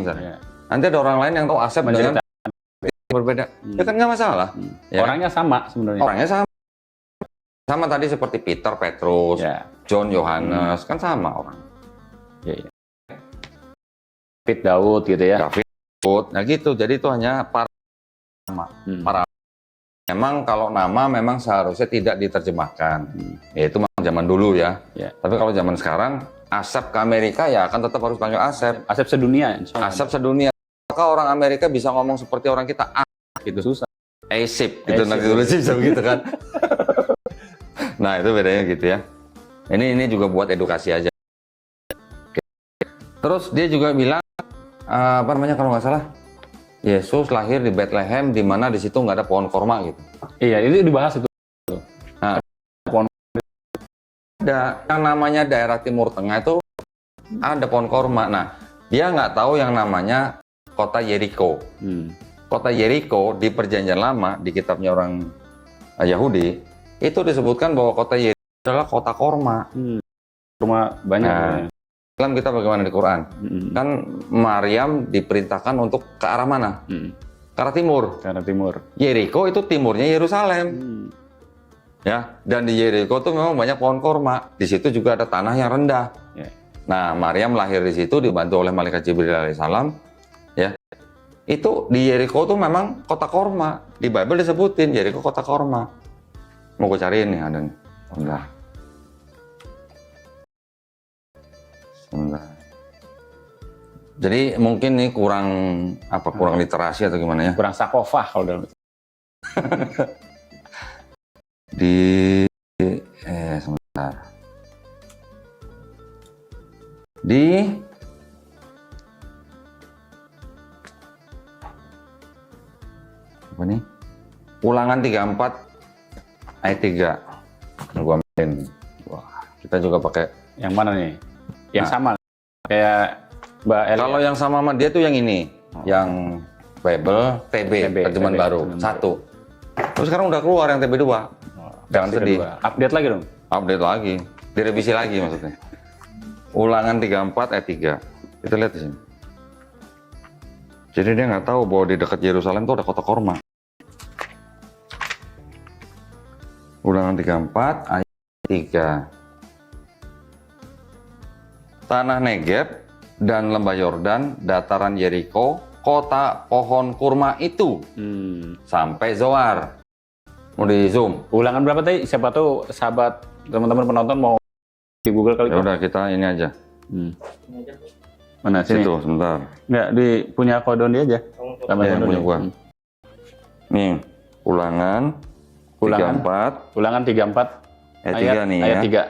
misalnya. Nanti ada orang lain yang tahu Asep dengan berbeda. Ya kan nggak masalah. Ya. Orangnya sama sebenarnya. Orangnya sama. Sama tadi seperti Peter, Petrus, John, Yohanes, kan sama orang. David, Daud gitu ya. Nah gitu. Jadi itu hanya para nama. Memang kalau nama memang seharusnya tidak diterjemahkan. Ya itu memang zaman dulu ya. Tapi kalau zaman sekarang, Asep ke Amerika ya akan tetap harus panggil Asep. Asep sedunia. Asep sedunia. Maka orang Amerika bisa ngomong seperti orang kita, gitu susah. Asip, gitu nanti tulis bisa begitu kan. Nah itu bedanya gitu ya. Ini juga buat edukasi aja. Terus dia juga bilang, kalau nggak salah, Yesus lahir di Bethlehem, di mana di situ nggak ada pohon korma gitu. Iya, itu dibahas itu. Nah, ada yang namanya daerah Timur Tengah itu ada pohon korma. Nah, dia nggak tahu yang namanya kota Yeriko. Kota Yeriko di Perjanjian Lama di kitabnya orang Yahudi itu disebutkan bahwa kota Yeriko adalah kota korma. Korma banyak. Nah, dalam kita bagaimana di Quran? Kan Maryam diperintahkan untuk ke arah mana? Ke arah timur. Ke arah timur. Yeriko itu timurnya Yerusalem. Ya, dan di Yeriko itu memang banyak pohon korma. Di situ juga ada tanah yang rendah. Nah, Maryam lahir di situ dibantu oleh malaikat Jibril alaihissalam. Ya, itu di Yeriko tuh memang kota korma. Di Bible disebutin Yeriko kota korma. Mau gue cariin nih ada nih. Sebentar. Jadi mungkin nih kurang literasi atau gimana ya? Kurang sakofah kalau dalam sebentar. Di apa nih? Ulangan 34 ayat 3. Gua ambilin. Wah, kita juga pakai yang mana nih? Yang sama kayak Mbak Eli. Kalau yang sama dia tuh yang ini, yang Bible TB, terjemahan baru 1. Terus sekarang udah keluar yang TB 2. Jangan sedih. Update lagi dong. Update lagi, direvisi lagi maksudnya. Ulangan 34 ayat 3. Kita lihat di sini. Jadi dia nggak tahu bahwa di dekat Yerusalem itu ada kota korma. Ulangan 34 ayat 3. Tanah Negeb dan lembah Yordan, dataran Yeriko, kota pohon kurma itu sampai Zoar. Mau di zoom? Ulangan berapa tadi? Siapa tahu sahabat teman-teman penonton mau di Google kali. Ya udah kita ini aja. Mana sini? Situ sebentar. Enggak, di punya kodon dia aja. Sama yang punya gua. Nih, ulangan 34. Ulangan 34 ayat 3 nih ayat ya.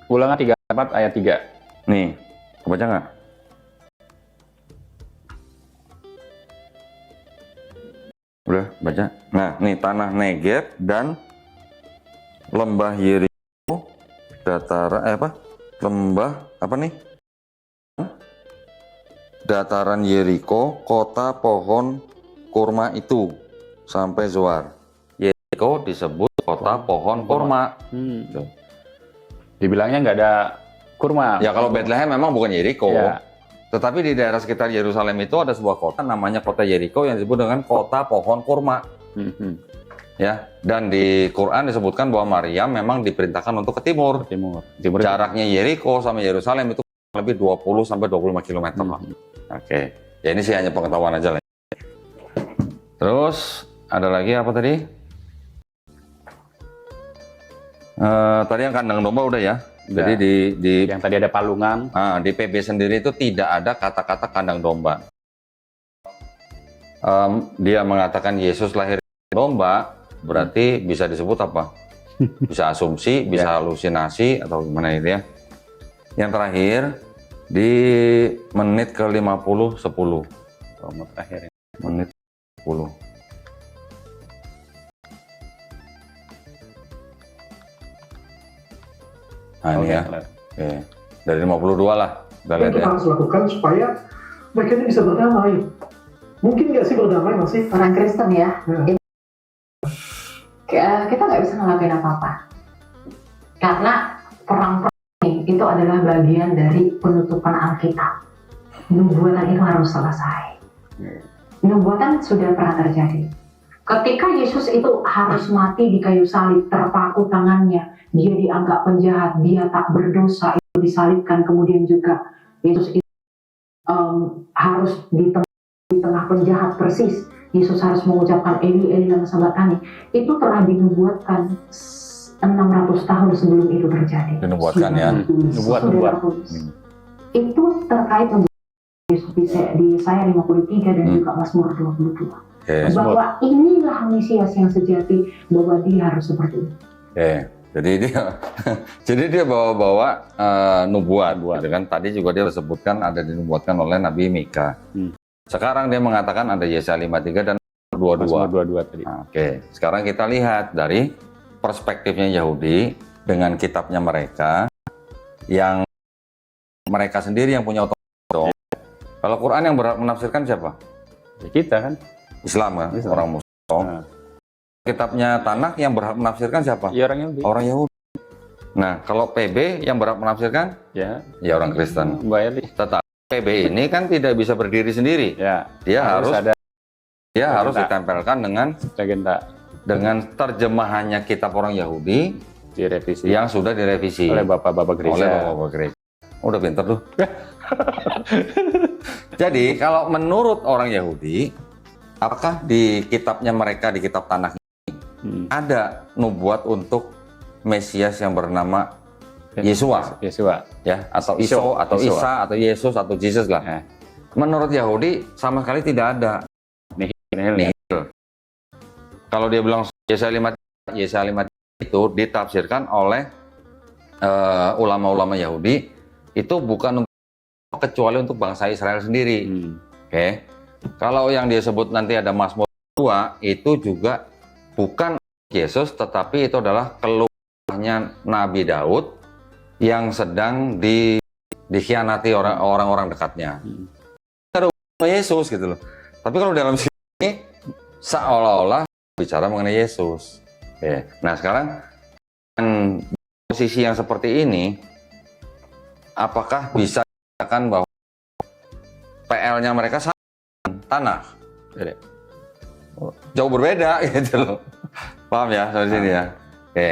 3. Ulangan 34 ayat 3. Nih, kebaca nggak? Udah baca. Nah, nih tanah Negeb dan lembah Yeriko, lembah apa nih? Dataran Yeriko, kota pohon kurma itu sampai Zoar. Yeriko disebut kota pohon kurma. Dibilangnya nggak ada kurma. Ya kalau Bethlehem memang bukan Yeriko. Ya. Tetapi di daerah sekitar Yerusalem itu ada sebuah kota namanya kota Yeriko yang disebut dengan kota pohon kurma. Ya, dan di Quran disebutkan bahwa Maryam memang diperintahkan untuk ke timur. Jaraknya Yeriko sama Yerusalem itu lebih 20 sampai 25 km. Oke. Ya ini sih hanya pengetahuan aja lah. Terus ada lagi apa tadi? Tadi yang kandang domba udah ya. Jadi di yang tadi ada palungan. Di PB sendiri itu tidak ada kata-kata kandang domba. Dia mengatakan Yesus lahir dari domba, berarti bisa disebut apa? Bisa asumsi, bisa halusinasi atau gimana itu ya. Yang terakhir di menit ke 50 10. Terakhir. Menit 10. Nah ini ya, dari 52 lah. Itu harus lakukan supaya mereka ini bisa berdamai. Mungkin nggak sih berdamai masih? Orang Kristen ya. Kita nggak bisa ngelakuin apa-apa. Karena perang ini itu adalah bagian dari penutupan Alkitab. Nubuatan itu harus selesai. Nubuatan sudah pernah terjadi. Ketika Yesus itu harus mati di kayu salib, terpaku tangannya, dia dianggap penjahat, dia tak berdosa, itu disalibkan. Kemudian juga Yesus itu harus di tengah penjahat persis. Yesus harus mengucapkan Eli Eli lama sabachthani. Itu telah dinubuatkan 600 tahun sebelum itu terjadi. Dinubuatkan ya. Nubuat. Itu terkait dengan Yesus di Yesaya 53 dan juga Mazmur 22. Bahwa inilah Mesias yang sejati, bahwa dia harus seperti itu. Jadi dia bawa-bawa nubuat, gitu kan? Tadi juga dia disebutkan ada dinubuatkan oleh Nabi Mika. Sekarang dia mengatakan ada Yesaya 53 dan 22 tadi. Oke, sekarang kita lihat dari perspektifnya Yahudi dengan kitabnya mereka, yang mereka sendiri yang punya otoritas. Kalau Quran yang berhak menafsirkan siapa? Ya, kita kan. Islam kan, orang Muslim. Kitabnya Tanakh yang berhak menafsirkan siapa? Ya, orang Yahudi. Orang Yahudi. Nah, kalau PB yang berhak menafsirkan? Ya orang Kristen. Tetapi PB ini kan tidak bisa berdiri sendiri. Ya. Dia harus ditempelkan dengan terjemahannya kitab orang Yahudi direvisi. Yang sudah direvisi oleh bapak-bapak gereja. Udah pinter tuh. Jadi kalau menurut orang Yahudi, apakah di kitabnya mereka, di kitab Tanakh ini ada nubuat untuk Mesias yang bernama Yesua, ya, atau Iso, atau Isa, atau Yesus, atau Jesus lah. Menurut Yahudi sama sekali tidak ada. Nihil. Kalau dia bilang Yesaya 53 itu ditafsirkan oleh ulama-ulama Yahudi itu bukan kecuali untuk bangsa Israel sendiri. Oke. Kalau yang dia sebut nanti ada Mazmur 2 itu juga bukan Yesus, tetapi itu adalah keluhnya Nabi Daud yang sedang dikhianati orang-orang dekatnya. Ada Yesus gitu loh. Tapi kalau dalam sini seolah-olah bicara mengenai Yesus. Oke. Nah sekarang posisi yang seperti ini, apakah bisa dikatakan bahwa PL-nya mereka sama Tanakh? Jauh berbeda gitu loh. Paham ya sampai sini ya? Oke.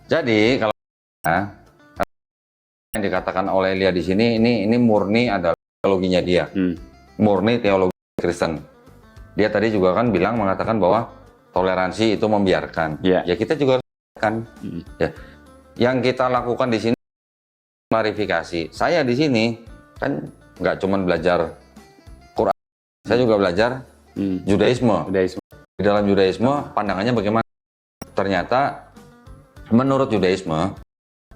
Jadi kalau yang dikatakan oleh Elia di sini, ini murni adalah teologinya dia. Murni teologi Kristen. Dia tadi juga kan mengatakan bahwa toleransi itu membiarkan. Ya kita juga harus kan. Ya. Yang kita lakukan di sini klarifikasi. Saya di sini kan nggak cuma belajar Quran, saya juga belajar Judaisme. Di dalam Judaisme pandangannya bagaimana? Ternyata menurut Judaisme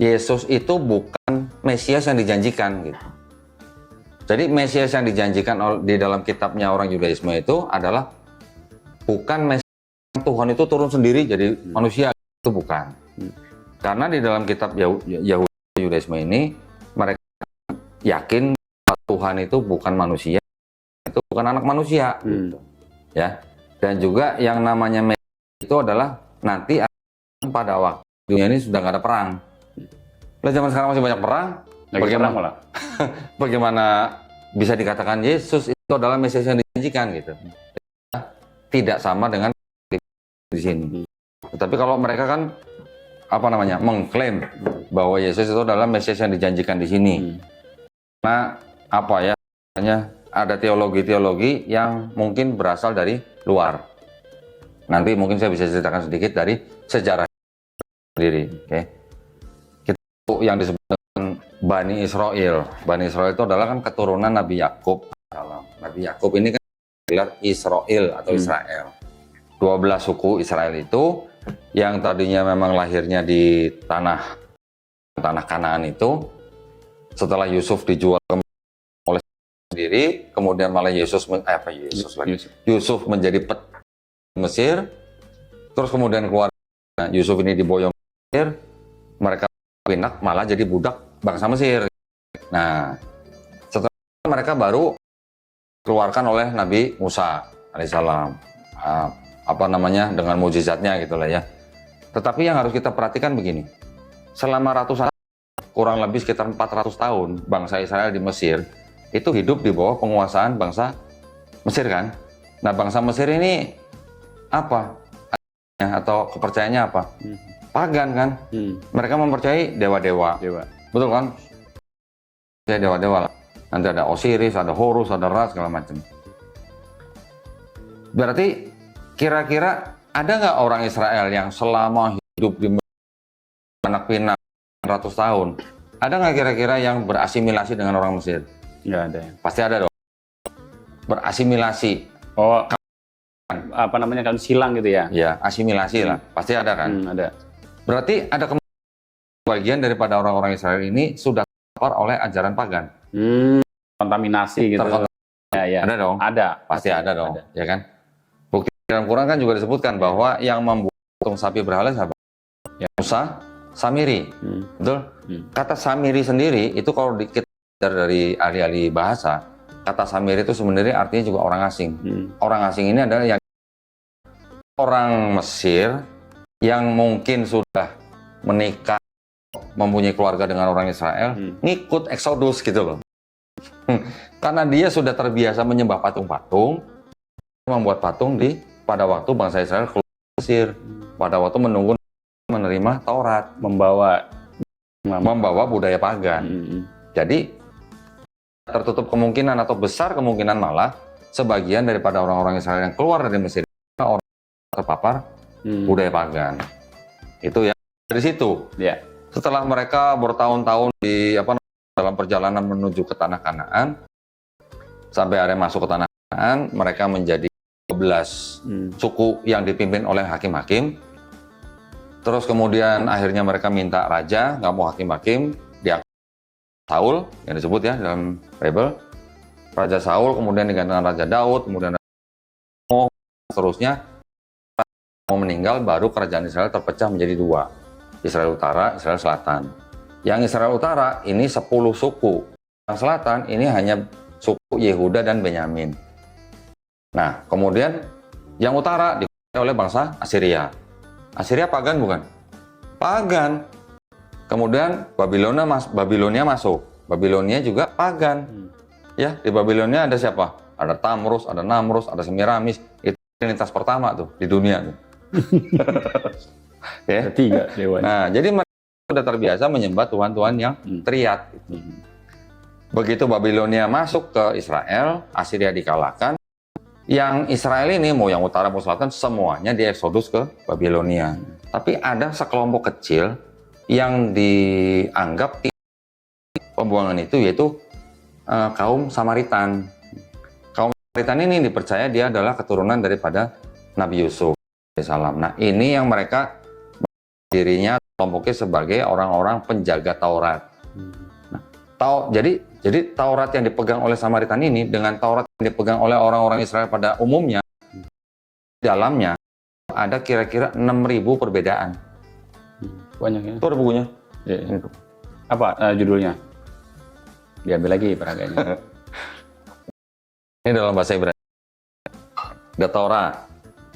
Yesus itu bukan Mesias yang dijanjikan gitu. Jadi Mesias yang dijanjikan di dalam kitabnya orang Judaisme itu adalah bukan Mesias Tuhan itu turun sendiri jadi manusia, itu bukan. Karena di dalam kitab Yahudi Judaisme ini mereka yakin Tuhan itu bukan manusia, itu bukan anak manusia, gitu. Ya. Dan juga yang namanya Mesias itu adalah nanti pada waktu dunia ini sudah nggak ada perang. Lah zaman sekarang masih banyak perang. Bagaimana bisa dikatakan Yesus itu adalah Mesias yang dijanjikan gitu? Tidak sama dengan di sini. Tetapi kalau mereka kan mengklaim bahwa Yesus itu adalah Mesias yang dijanjikan di sini. Nah, ada teologi-teologi yang mungkin berasal dari luar. Nanti mungkin saya bisa ceritakan sedikit dari sejarah sendiri. Oke. Yang disebut dengan Bani Israel. Bani Israel itu adalah kan keturunan Nabi Yakub. Nabi Yakub ini kan gelar Israel atau Israel. 12 suku Israel itu yang tadinya memang lahirnya di tanah Kanaan itu, setelah Yusuf dijual oleh sendiri, kemudian malah Yusuf Yusuf menjadi Mesir, terus kemudian keluar Yusuf ini diboyong Mesir, mereka pinak malah jadi budak bangsa Mesir. Nah, setelah mereka baru keluarkan oleh Nabi Musa alaihissalam, dengan mukjizatnya gitulah ya. Tetapi yang harus kita perhatikan begini, selama ratusan kurang lebih sekitar 400 tahun bangsa Israel di Mesir itu hidup di bawah penguasaan bangsa Mesir kan. Nah bangsa Mesir ini apa atau kepercayaannya apa? Pagan kan. Mereka mempercayai dewa-dewa. Betul kan? Dewa-dewa lah. Nanti ada Osiris, ada Horus, ada Ra, segala macam. Berarti kira-kira ada nggak orang Israel yang selama hidup di anak pinak ratus tahun, ada nggak kira-kira yang berasimilasi dengan orang Mesir? Nggak ada. Pasti ada dong. Berasimilasi. Oh, kan silang gitu ya? Ya, asimilasi lah. Pasti ada kan? Ada. Berarti ada bagian daripada orang-orang Israel ini sudah terpapar oleh ajaran pagan. Kontaminasi gitu. Ya. Ada dong? Ada. Pasti ada dong. Ya kan? Bukti dalam Quran kan juga disebutkan bahwa yang membuat patung sapi berhala siapa? Ya, Musa, Samiri. Betul? Kata Samiri sendiri itu kalau kita dari ahli-ahli bahasa, kata Samiri itu sebenarnya artinya juga orang asing. Orang asing ini adalah yang orang Mesir yang mungkin sudah menikah, mempunyai keluarga dengan orang Israel, ngikut Exodus gitu loh. Karena dia sudah terbiasa menyembah patung-patung, membuat patung pada waktu bangsa Israel keluar Mesir, pada waktu menunggu menerima Taurat, membawa budaya pagan. Jadi tertutup kemungkinan atau besar kemungkinan malah sebagian daripada orang-orang Israel yang keluar dari Mesir orang terpapar budaya pagan. Itu ya dari situ. Ya. Setelah mereka bertahun-tahun di dalam perjalanan menuju ke tanah Kanaan, sampai akhirnya masuk ke tanah Kanaan, mereka menjadi 12 suku yang dipimpin oleh hakim-hakim. Terus kemudian akhirnya mereka minta raja, nggak mau hakim-hakim, diangkat Saul yang disebut ya dalam Bible. Raja Saul kemudian digantikan Raja Daud, kemudian seterusnya mau meninggal, baru kerajaan Israel terpecah menjadi 2, Israel Utara, Israel Selatan. Yang Israel Utara ini 10 suku, yang Selatan ini hanya suku Yehuda dan Benyamin. Nah, kemudian yang utara dikuasai oleh bangsa Assyria. Assyria pagan bukan? Pagan. Kemudian Babilonia masuk. Babilonia juga pagan. Ya, di Babilonia ada siapa? Ada Tamrus, ada Namrus, ada Semiramis. Itu trinitas pertama tuh di dunia tuh. Ya. 3 dewa. Nah, jadi mereka sudah terbiasa menyembah tuhan-tuhan yang triad. Begitu Babilonia masuk ke Israel, Assyria dikalahkan. Yang Israel ini, mau yang utara mau selatan, semuanya dieksodus ke Babilonia. Tapi ada sekelompok kecil yang dianggap pembuangan itu, yaitu kaum Samaritan. Kaum Samaritan ini dipercaya dia adalah keturunan daripada Nabi Yusuf alaihissalam. Nah, ini yang mereka dirinya kelompoknya sebagai orang-orang penjaga Taurat. Nah, jadi Taurat yang dipegang oleh Samaritan ini dengan Taurat yang dipegang oleh orang-orang Israel pada umumnya, di dalamnya ada kira-kira 6.000 perbedaan. Banyak ya. Itu ada bukunya. Ya. Apa judulnya? Diambil lagi peraganya. Ini dalam bahasa Ibrani. The Torah,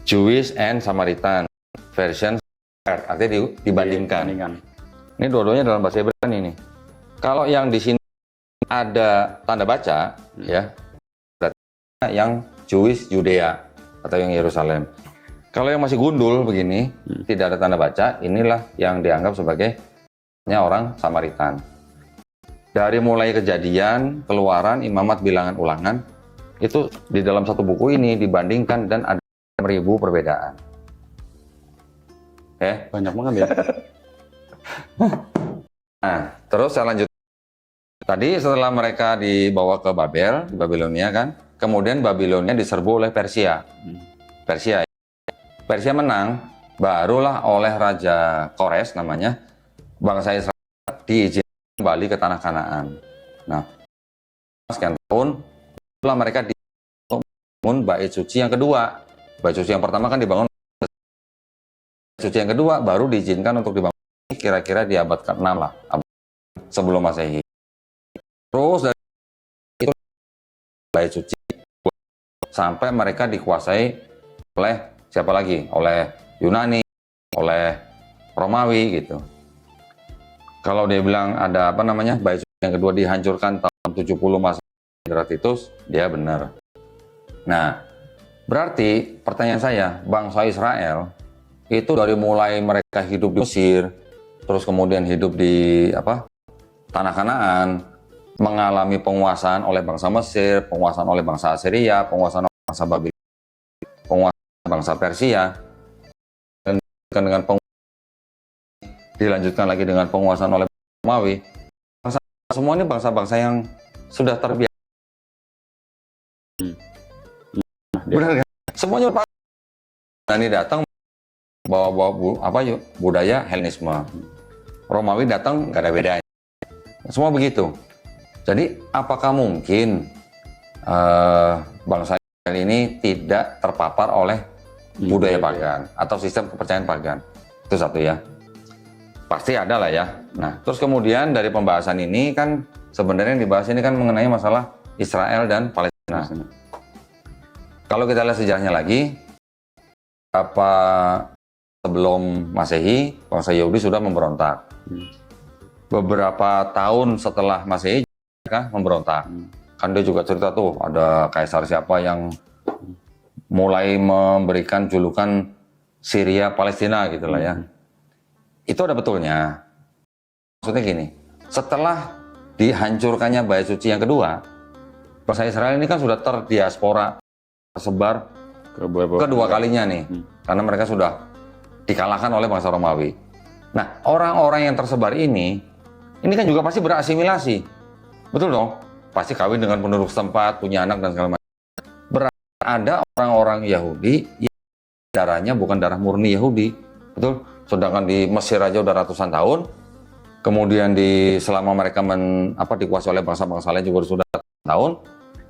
Jewish and Samaritan version, artinya dibandingkan. Ini dua-duanya dalam bahasa Ibrani ini. Kalau yang di sini ada tanda baca, ya, berarti yang Jewish Yudea atau yang Yerusalem. Kalau yang masih gundul begini, tidak ada tanda baca, inilah yang dianggap sebagai orang Samaritan. Dari mulai Kejadian, Keluaran, Imamat, Bilangan, Ulangan, itu di dalam satu buku ini dibandingkan dan ada 6.000 perbedaan. Banyak banget ya. Nah, terus saya lanjut. Tadi setelah mereka dibawa ke Babel, di Babilonia kan, kemudian Babilonia diserbu oleh Persia. Persia menang, barulah oleh Raja Kores namanya, bangsa Israel diizinkan kembali ke tanah Kanaan. Nah, sekian tahun, setelah mereka dibangun bait suci yang kedua. Bait suci yang pertama kan dibangun, bait suci yang kedua baru diizinkan untuk dibangun kira-kira di abad ke-6 lah, sebelum Masehi. Terus dari itu bait suci sampai mereka dikuasai oleh siapa lagi? Oleh Yunani, oleh Romawi gitu. Kalau dia bilang ada bait suci yang kedua dihancurkan tahun 70 Masehi Titus, dia benar. Nah, berarti pertanyaan saya, bangsa Israel itu dari mulai mereka hidup di Mesir, terus kemudian hidup di tanah Kanaan, mengalami penguasaan oleh bangsa Mesir, penguasaan oleh bangsa Assyria, penguasaan oleh bangsa Babilonia, penguasaan bangsa Persia, dan dengan dilanjutkan lagi dengan penguasaan oleh Romawi. Semua ini bangsa-bangsa yang sudah terbiasa. Benar kan? Semuanya ini datang bawa budaya Helenisme. Romawi datang nggak ada bedanya. Semua begitu. Jadi apakah mungkin bangsa Israel ini tidak terpapar oleh budaya pagan atau sistem kepercayaan pagan? Itu satu ya. Pasti ada lah ya. Nah, terus kemudian dari pembahasan ini kan sebenarnya yang dibahas ini kan mengenai masalah Israel dan Palestina. Kalau kita lihat sejarahnya lagi, sebelum Masehi, bangsa Yahudi sudah memberontak. Beberapa tahun setelah Masehi mereka memberontak. Kan dia juga cerita tuh ada kaisar siapa yang mulai memberikan julukan Syria Palestina gitu lah ya. Itu ada betulnya. Maksudnya gini, setelah dihancurkannya bait suci yang kedua, bangsa Israel ini kan sudah terdiaspora, tersebar kedua kalinya nih, karena mereka sudah dikalahkan oleh bangsa Romawi. Nah, orang-orang yang tersebar ini kan juga pasti berasimilasi, betul dong? Pasti kawin dengan penduduk setempat, punya anak dan segala macam. Ada orang-orang Yahudi yang darahnya bukan darah murni Yahudi, betul? Sedangkan di Mesir aja udah ratusan tahun. Kemudian selama mereka dikuasai oleh bangsa-bangsa lain juga sudah tahun.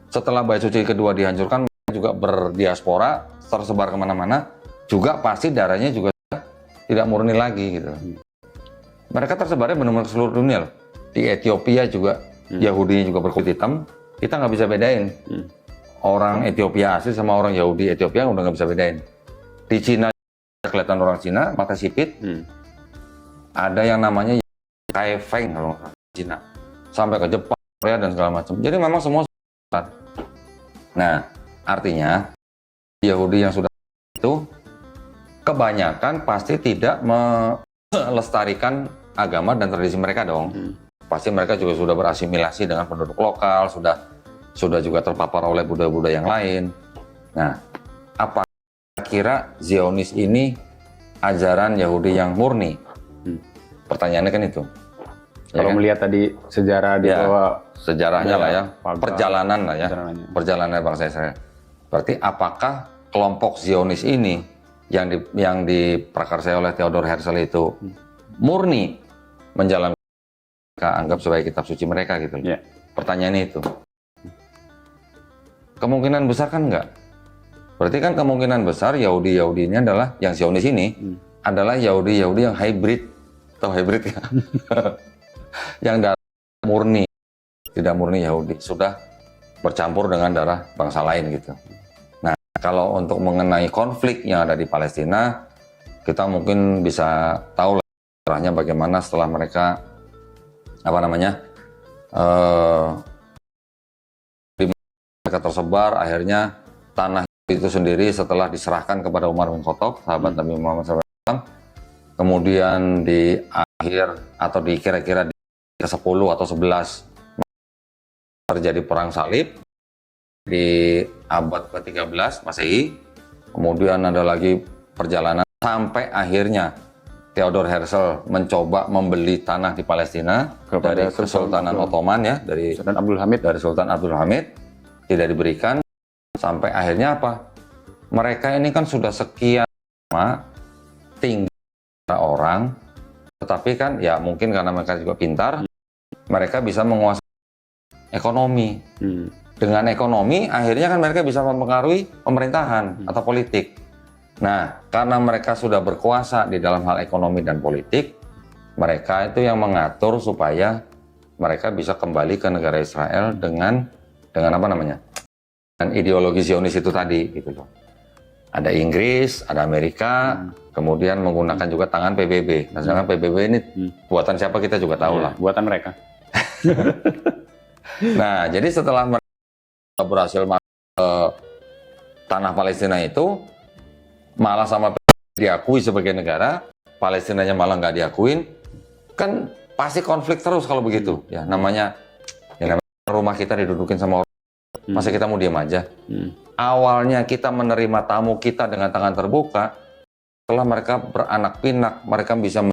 Setelah bait suci kedua dihancurkan, mereka juga berdiaspora, tersebar kemana-mana. Juga pasti darahnya juga tidak murni lagi gitu. Mereka tersebarnya benar-benar ke seluruh dunia loh. Di Ethiopia juga Yahudi juga berkulit hitam. Kita nggak bisa bedain orang Ethiopia asli sama orang Yahudi Ethiopia, udah nggak bisa bedain. Di Cina kelihatan orang Cina mata sipit. Ada yang namanya Kai Feng kalau Cina, sampai ke Jepang, Korea dan segala macam. Jadi memang semua. Nah, artinya Yahudi yang sudah itu kebanyakan pasti tidak melestarikan agama dan tradisi mereka dong. Pasti mereka juga sudah berasimilasi dengan penduduk lokal, sudah juga terpapar oleh budaya-budaya yang lain. Nah, apa kira Zionis ini ajaran Yahudi yang murni? Pertanyaannya kan itu. Kalau melihat tadi sejarah di bawah sejarahnya lah ya, perjalanan bangsa Israel. Berarti apakah kelompok Zionis ini yang diprakarsai oleh Theodor Herzl itu murni menjalankan mereka anggap sebagai kitab suci mereka gitu? Pertanyaannya itu. Kemungkinan besar kan enggak. Berarti kan kemungkinan besar Yahudi ini adalah yang Zionis ini adalah Yahudi yang hybrid. Tahu hybrid ya? Yang darah murni, tidak murni Yahudi, sudah bercampur dengan darah bangsa lain gitu. Nah, kalau untuk mengenai konflik yang ada di Palestina, kita mungkin bisa tahu sejarahnya bagaimana setelah mereka mereka tersebar, akhirnya tanah itu sendiri setelah diserahkan kepada Umar bin Khattab, sahabat Nabi Muhammad SAW, kemudian di akhir atau di kira-kira ke-10 atau 11 terjadi perang salib di abad ke-13 Masehi. Kemudian ada lagi perjalanan sampai akhirnya Theodor Herzl mencoba membeli tanah di Palestina dari Kesultanan Ottoman ya, dari Sultan Abdul Hamid, tidak diberikan sampai akhirnya apa? Mereka ini kan sudah sekian lama tinggal orang, tetapi kan ya mungkin karena mereka juga pintar, mereka bisa menguasai ekonomi. Dengan ekonomi akhirnya kan mereka bisa mempengaruhi pemerintahan atau politik. Nah, karena mereka sudah berkuasa di dalam hal ekonomi dan politik, mereka itu yang mengatur supaya mereka bisa kembali ke negara Israel dengan dengan ideologi Zionis itu tadi gitu loh. Ada Inggris, ada Amerika, kemudian menggunakan juga tangan PBB. Nah, sedangkan PBB ini buatan siapa kita juga tahu lah. Buatan mereka. Nah, jadi setelah mereka berhasil masuk ke tanah Palestina itu, malah sama diakui sebagai negara, Palestinanya malah nggak diakuin, kan pasti konflik terus kalau begitu. Ya namanya rumah kita didudukin sama orang, masa kita mau diam aja? Awalnya kita menerima tamu kita dengan tangan terbuka, setelah mereka beranak pinak, mereka bisa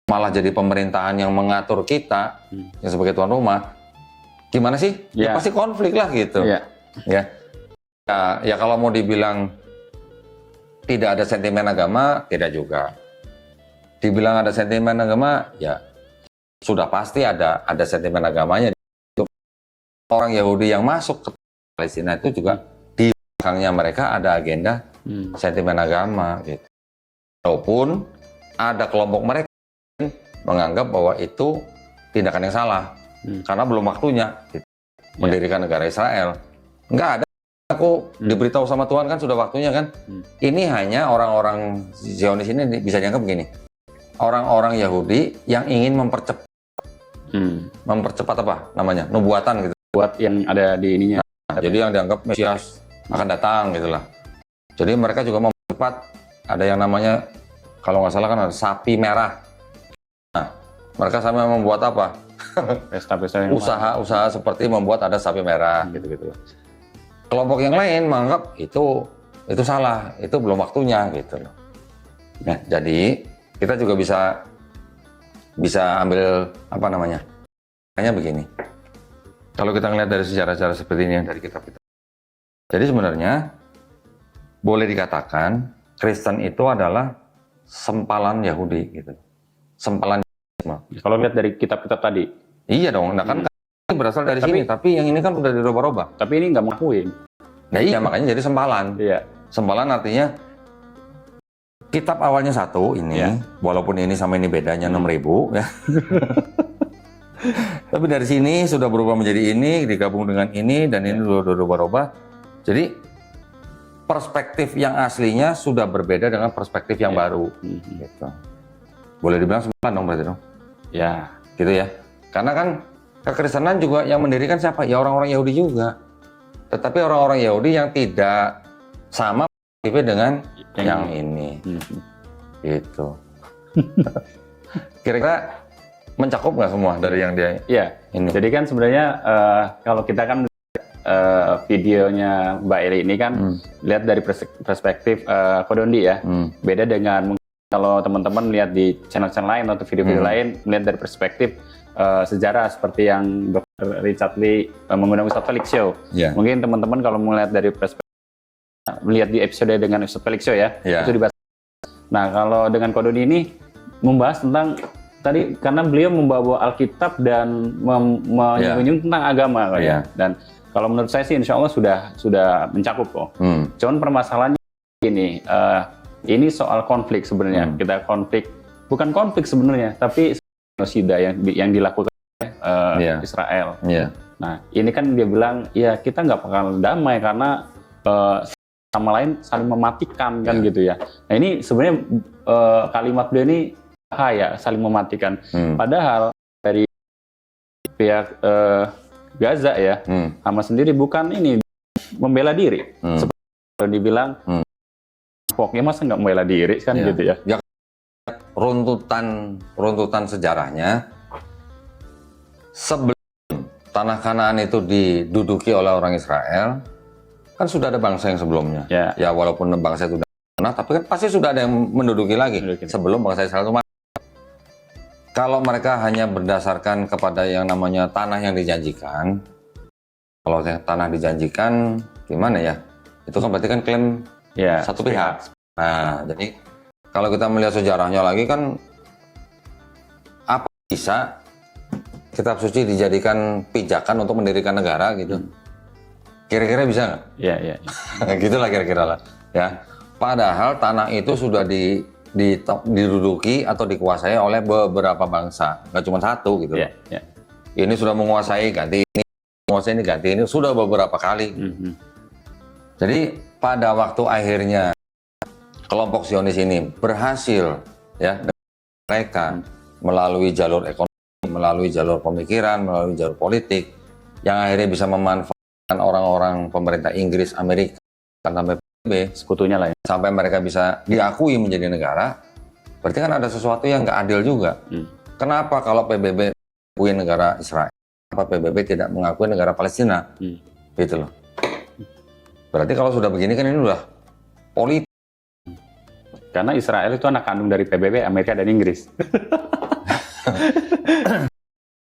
malah jadi pemerintahan yang mengatur kita yang sebagai tuan rumah. Gimana sih? Ya pasti konflik lah gitu. Ya, kalau mau dibilang tidak ada sentimen agama, tidak juga. Dibilang ada sentimen agama, ya sudah pasti ada sentimen agamanya. Orang Yahudi yang masuk ke Palestina itu juga di belakangnya mereka ada agenda sentimen agama gitu. Walaupun ada kelompok mereka menganggap bahwa itu tindakan yang salah karena belum waktunya mendirikan negara Israel. Enggak ada, aku diberitahu sama Tuhan kan sudah waktunya kan. Ini hanya orang-orang Zionis ini bisa dianggap begini, orang-orang Yahudi yang ingin mempercepat apa namanya, nubuatan gitu, buat yang ada di ininya. Nah, jadi yang dianggap Mesias akan datang gitulah. Jadi mereka juga mempercepat, ada yang namanya kalau nggak salah kan ada sapi merah. Nah, Mereka sama membuat apa? Pesta-pesta yang Usaha seperti membuat ada sapi merah gitu-gitu. Kelompok yang lain menganggap itu salah, itu belum waktunya gitu loh. Nah, jadi kita juga bisa ambil apa namanya? Hanya begini. Kalau kita ngelihat dari sejarah-sejarah seperti ini dari kitab. Jadi sebenarnya boleh dikatakan Kristen itu adalah sempalan Yahudi gitu. Sempalan. Kalau lihat dari kitab-kitab tadi. Iya dong, nah kan berasal dari sini, tapi yang ini kan udah dirubah-rubah. Tapi ini nggak mengakuin. Nah iya, makanya jadi sempalan. Iya. Sempalan artinya kitab awalnya satu ini, walaupun ini sama ini bedanya 6.000 ya. Tapi dari sini sudah berubah menjadi ini, digabung dengan ini, dan ini udah berubah-ubah. Jadi perspektif yang aslinya sudah berbeda dengan perspektif yang baru. Gitu. Boleh dibilang sempalan dong berarti dong? Ya. Gitu ya. Karena kan kekristenan juga yang mendirikan siapa? Ya orang-orang Yahudi juga. Tetapi orang-orang Yahudi yang tidak sama dengan yang ini. Gitu. Kira-kira mencakup nggak semua dari yang dia ini? Jadi kan sebenarnya kalau kita kan videonya Mbak Eli ini kan lihat dari perspektif Kodondi ya. Beda dengan kalau teman-teman lihat di channel-channel lain atau video-video lain, melihat dari perspektif sejarah seperti yang Dr. Richard Lee menggunakan Ustadz Felix Show. Mungkin teman-teman kalau melihat dari perspektif melihat di episode dengan Ustadz Felix Show itu dibahas. Nah, kalau dengan Kodondi ini membahas tentang tadi karena beliau membawa Alkitab dan menyinggung tentang agama dan kalau menurut saya sih insya Allah sudah mencakup kok. Cuman permasalahannya ini soal konflik sebenarnya. Kita bukan konflik sebenarnya, tapi genosida yang dilakukan oleh Israel. Nah, ini kan dia bilang, ya kita nggak bakal damai karena sama lain saling mematikan kan gitu ya. Nah, ini sebenarnya kalimat beliau ini bahaya, saling mematikan. Padahal dari pihak Gaza ya, Hamas sendiri bukan ini membela diri. Seperti dibilang, pokoknya masa nggak membela diri kan gitu ya. Runtutan sejarahnya sebelum tanah Kanaan itu diduduki oleh orang Israel kan sudah ada bangsa yang sebelumnya ya walaupun bangsa itu sudah tapi kan pasti sudah ada yang menduduki lagi sebelum bangsa Israel itu mati. Kalau mereka hanya berdasarkan kepada yang namanya tanah yang dijanjikan, kalau tanah dijanjikan gimana ya, itu kan berarti kan klaim satu pihak. Nah, jadi kalau kita melihat sejarahnya lagi kan, apa bisa kitab suci dijadikan pijakan untuk mendirikan negara gitu? Kira-kira bisa nggak? Iya. Gitulah kira-kira lah. Ya, padahal tanah itu sudah diduduki atau dikuasai oleh beberapa bangsa, nggak cuma satu gitu. Ini sudah menguasai ganti ini, menguasai ini ganti ini, sudah beberapa kali. Jadi pada waktu akhirnya kelompok Zionis ini berhasil mereka melalui jalur ekonomi, melalui jalur pemikiran, melalui jalur politik yang akhirnya bisa memanfaatkan orang-orang pemerintah Inggris, Amerika sampai PBB sekutunya lah ya. Sampai mereka bisa diakui menjadi negara, berarti kan ada sesuatu yang nggak adil juga. Kenapa kalau PBB mengakui negara Israel, kenapa PBB tidak mengakui negara Palestina? Gitu loh. Berarti kalau sudah begini kan ini udah politik. Karena Israel itu anak kandung dari PBB, Amerika dan Inggris.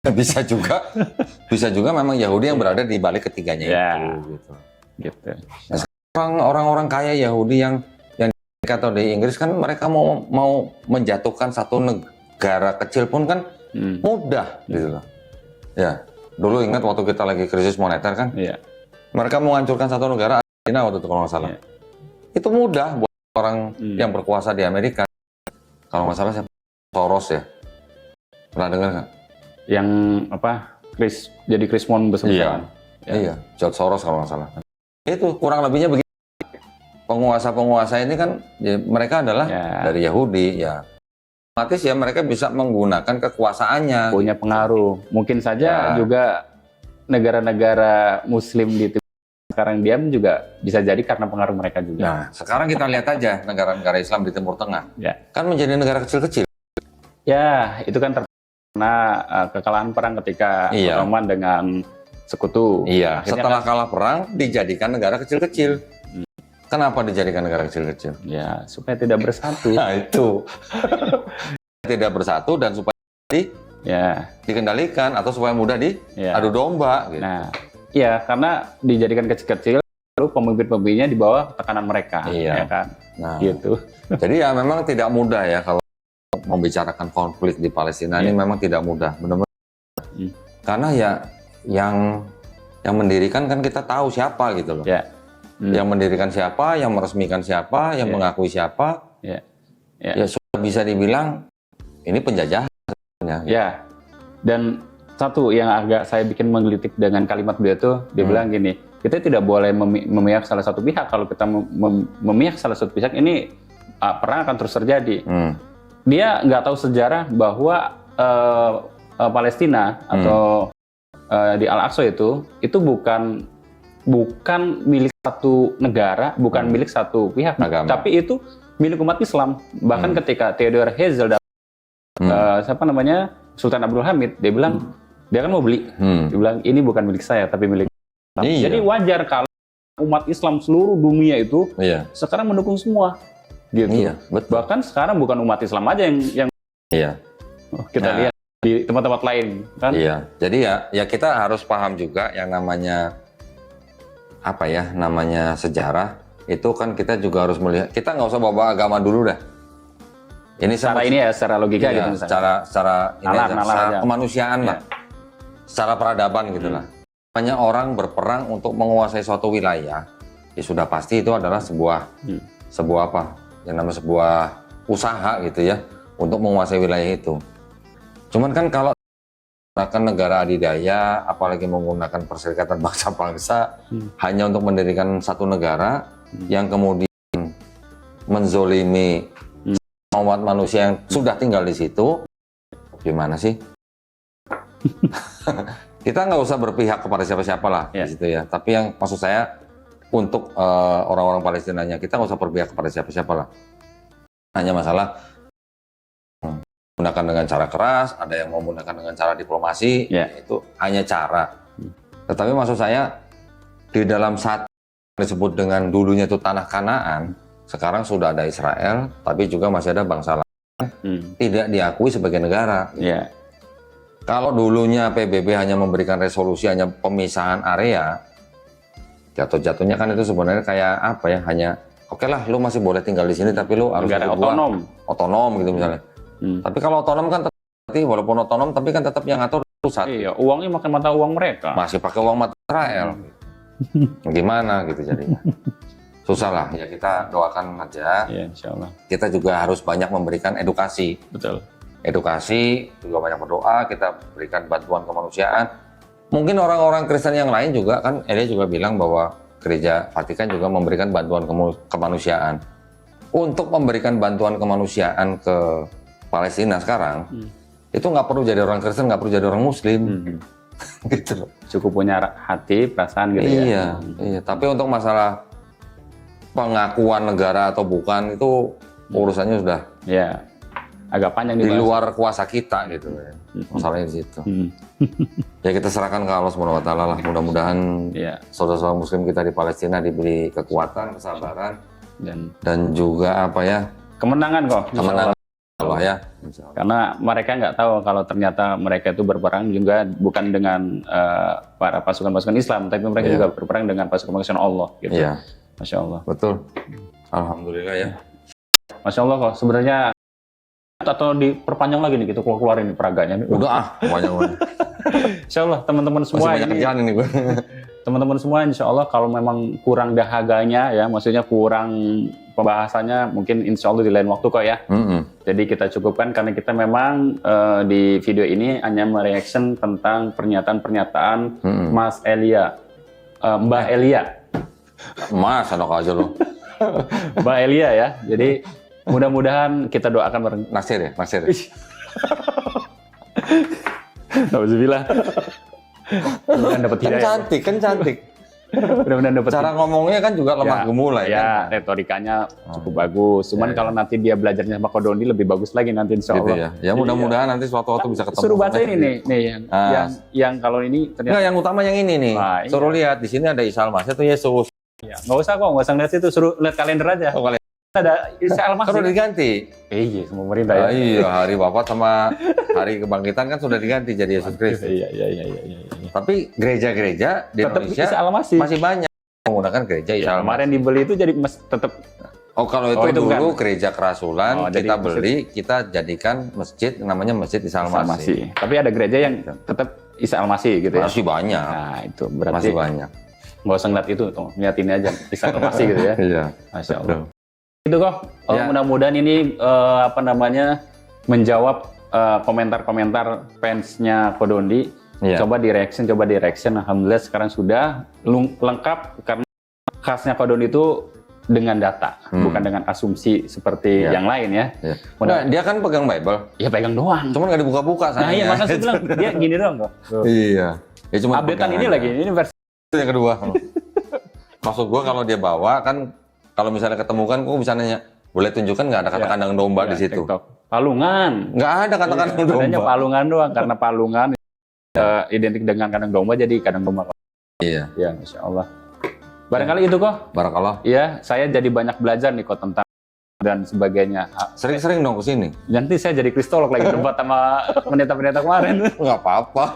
Bisa juga memang Yahudi yang berada di balik ketiganya itu. Gitu. Nah, orang-orang kaya Yahudi yang atau di Inggris kan mereka mau menjatuhkan satu negara kecil pun kan mudah gitu loh. Ya, dulu ingat waktu kita lagi krisis moneter kan, mereka mau menghancurkan satu negara, Argentina waktu itu kalau nggak salah. Itu mudah buat orang yang berkuasa di Amerika. Kalau nggak salah siapa? Soros ya. Pernah dengar nggak? Yang apa? Jadi Chris Mon besar-besaran. Iya, George Soros kalau nggak salah. Itu kurang lebihnya begitu. Penguasa-penguasa ini kan ya, mereka adalah dari Yahudi ya. Otomatis ya mereka bisa menggunakan kekuasaannya. Punya pengaruh. Mungkin saja juga negara-negara Muslim di sekarang diam juga bisa jadi karena pengaruh mereka juga. Nah, sekarang kita lihat aja negara-negara Islam di Timur Tengah. Kan menjadi negara kecil-kecil. Ya, itu kan karena kekalahan perang ketika Ottoman dengan sekutu. Iya. Akhirnya Setelah kalah perang dijadikan negara kecil-kecil. Kenapa dijadikan negara kecil-kecil? Ya supaya tidak bersatu. Nah itu tidak bersatu dan supaya dikendalikan atau supaya mudah diadu domba. Gitu. Nah, iya karena dijadikan kecil-kecil, lalu pemimpin-pemimpinnya di bawah tekanan mereka, ya kan? Nah, gitu. Jadi ya memang tidak mudah ya kalau membicarakan konflik di Palestina ini memang tidak mudah, benar-benar. Karena ya yang mendirikan kan kita tahu siapa gitu loh. Yang mendirikan siapa, yang meresmikan siapa, yang mengakui siapa. Ya sudah bisa dibilang ini penjajahan. Ya. Dan satu yang agak saya bikin menggelitik dengan kalimat beliau itu, dia bilang gini, kita tidak boleh memihak salah satu pihak. Kalau kita memihak salah satu pihak, ini perang akan terus terjadi. Dia nggak tahu sejarah bahwa Palestina atau di Al-Aqsa itu bukan milik satu negara, bukan milik satu pihak, tapi itu milik umat Islam. Bahkan ketika Theodor Herzl Sultan Abdul Hamid, dia bilang dia kan mau beli, dia bilang ini bukan milik saya tapi milik Islam. Jadi wajar kalau umat Islam seluruh dunia itu sekarang mendukung semua, gitu. Betul. Bahkan sekarang bukan umat Islam aja yang kita lihat di tempat-tempat lain, kan? Iya. Jadi ya kita harus paham juga yang namanya namanya sejarah itu kan kita juga harus melihat. Kita nggak usah bawa agama dulu dah. Ini secara logika gitu misalnya. Secara kemanusiaan lah. Secara peradaban gitu lah. Banyak orang berperang untuk menguasai suatu wilayah, ya sudah pasti itu adalah sebuah yang namanya sebuah usaha gitu ya untuk menguasai wilayah itu. Cuman kan kalau menggunakan negara adidaya, apalagi menggunakan perserikatan bangsa-bangsa hanya untuk mendirikan satu negara yang kemudian menzolimi umat manusia yang sudah tinggal di situ, gimana sih? Kita nggak usah berpihak kepada siapa-siapa lah di situ ya. Tapi yang maksud saya untuk orang-orang Palestinanya, kita nggak usah berpihak kepada siapa-siapa lah. Hanya masalah menggunakan dengan cara keras, ada yang mau menggunakan dengan cara diplomasi, itu hanya cara. Tetapi maksud saya di dalam saat disebut dengan dulunya itu tanah Kanaan, sekarang sudah ada Israel, tapi juga masih ada bangsa lain tidak diakui sebagai negara. Kalau dulunya PBB hanya memberikan resolusi hanya pemisahan area, jatuh-jatuhnya kan itu sebenarnya kayak hanya oke lah, lu masih boleh tinggal di sini, tapi lu harus otonom gitu misalnya. Tapi kalau otonom kan walaupun otonom, tapi kan tetap yang ngatur pusat. Iya, uangnya makan mata uang mereka. Masih pakai uang mata Israel. Gimana gitu jadinya. Susah lah, ya kita doakan aja. Iya, insya Allah. Kita juga harus banyak memberikan edukasi. Betul. Edukasi, juga banyak berdoa, kita berikan bantuan kemanusiaan. Mungkin orang-orang Kristen yang lain juga kan, Elia juga bilang bahwa Gereja Vatikan juga memberikan bantuan kemanusiaan. Untuk memberikan bantuan kemanusiaan ke Palestina sekarang, itu nggak perlu jadi orang Kristen, nggak perlu jadi orang Muslim. Gitu. Cukup punya hati, perasaan gitu ya. Iya. Tapi untuk masalah pengakuan negara atau bukan itu urusannya sudah agak panjang di luar kuasa kita gitu ya. Masalahnya di situ. Ya kita serahkan ke Allah Subhanahu wa taala lah. Mudah-mudahan saudara-saudara muslim kita di Palestina diberi kekuatan, kesabaran dan juga kemenangan kok. Kemenangan Allah ya. Karena mereka nggak tahu kalau ternyata mereka itu berperang juga bukan dengan para pasukan-pasukan Islam, tapi mereka juga berperang dengan pasukan-pasukan Allah gitu. Masya Allah. Betul. Alhamdulillah ya. Masya Allah kok. Sebenarnya atau diperpanjang lagi nih gitu keluarin peraganya. Udah banyak. Insya Allah teman-teman semua masih banyak kerjaan ini gue. Teman-teman semua insya Allah kalau memang kurang dahaganya ya, maksudnya kurang pembahasannya, mungkin insya Allah di lain waktu kok ya. Jadi kita cukupkan karena kita memang di video ini hanya mereaction tentang pernyataan-pernyataan Mas Elia, Mbak Elia. Mas, anak aja lo. Mbak Elia ya. Jadi mudah-mudahan kita doakan bareng. Nasir ya, Nasir. Alhamdulillah. Kan dapat hidayah. Kan cantik. Benar-benar dapat. Cara ngomongnya kan juga lemah gemulai ya, kan. retorikanya cukup bagus. Cuman kalau nanti dia belajarnya sama Kodondi lebih bagus lagi nanti insya Allah. Gitu ya. Ya mudah-mudahan nanti suatu waktu bisa ketemu. Suruh baca ini nih yang kalau ini ternyata. Enggak, yang utama yang ini nih. Nah, suruh lihat di sini ada Isa Al-Masih itu Yesus. Ya, nggak usah ngeliat itu, suruh lihat kalender aja. Oh, ada Isa Al-Masih. Kan udah diganti. Iya, semua pemerintah ya. Iya, hari wafat sama hari kebangkitan kan sudah diganti jadi Yesus Kristus. Iya. Tapi gereja-gereja di tetap Indonesia Isa Al-Masih. masih banyak menggunakan gereja Isa Al-Masih. Kemarin dibeli itu jadi tetap. Oh, kalau itu dulu bukan. gereja kerasulan kita beli, kita jadikan masjid namanya Masjid Isa Al-Masih. Tapi ada gereja yang tetap Isa Al-Masih gitu ya. Masih banyak. Nah, itu berarti masih banyak. Nggak usah ngeliat itu, ngeliat ini aja Isa Al-Masih gitu ya. Iya. Masya Allah. Itu kok. Mudah-mudahan ini menjawab komentar-komentar fansnya Kodondi. Coba di reaction. Alhamdulillah sekarang sudah lengkap karena khasnya Kodondi itu dengan data, bukan dengan asumsi seperti yang lain ya. Nah, dia kan pegang Bible. Ya pegang doang. Cuman nggak dibuka-buka. Nah iya, masa saya bilang dia gini doang kok. Iya. Ya cuma updatean ini lagi, ini versi yang kedua. Maksud gua kalau dia bawa kan, kalau misalnya ketemu kan, gua bisa nanya, boleh tunjukkan nggak ada kata kandang domba di situ? TikTok. Palungan. Nggak ada kata kandang domba. Adanya palungan doang, karena palungan identik dengan kandang domba, jadi kandang domba. Iya. Ya, Masya Allah. Barangkali itu kok. Barakallah. Iya, saya jadi banyak belajar nih kok tentang dan sebagainya. Sering-sering dong kesini. Nanti saya jadi kristolog lagi debat sama pendeta-pendeta kemarin. Nggak apa-apa.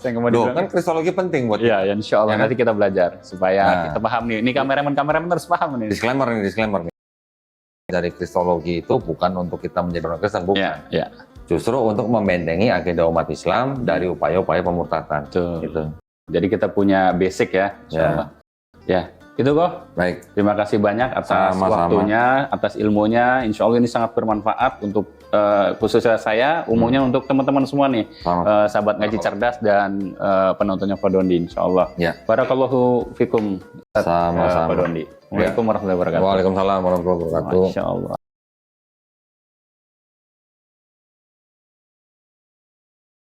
Saya kemudian kan kristologi penting buat ya insya Allah nanti kita belajar supaya kita paham nih. Ini kameramen harus paham nih. Disclaimer nih. Dari kristologi itu bukan untuk kita menjadi orang Kristen, bukan. Ya. Justru untuk membentengi agenda umat Islam dari upaya-upaya pemurtadan. Gitu. Jadi kita punya basic ya, insya Allah. Ya, itu kok. Baik. Terima kasih banyak atas waktunya, atas ilmunya. Insya Allah ini sangat bermanfaat untuk khususnya saya, umumnya untuk teman-teman semua nih, sahabat ngaji cerdas dan penontonnya Kodondi, insya Allah. Ya. Barakallahu fikum. Sama-sama. Kodondi. Waalaikumsalam warahmatullahi wabarakatuh. Waalaikumsalam warahmatullahi wabarakatuh. Masya Allah.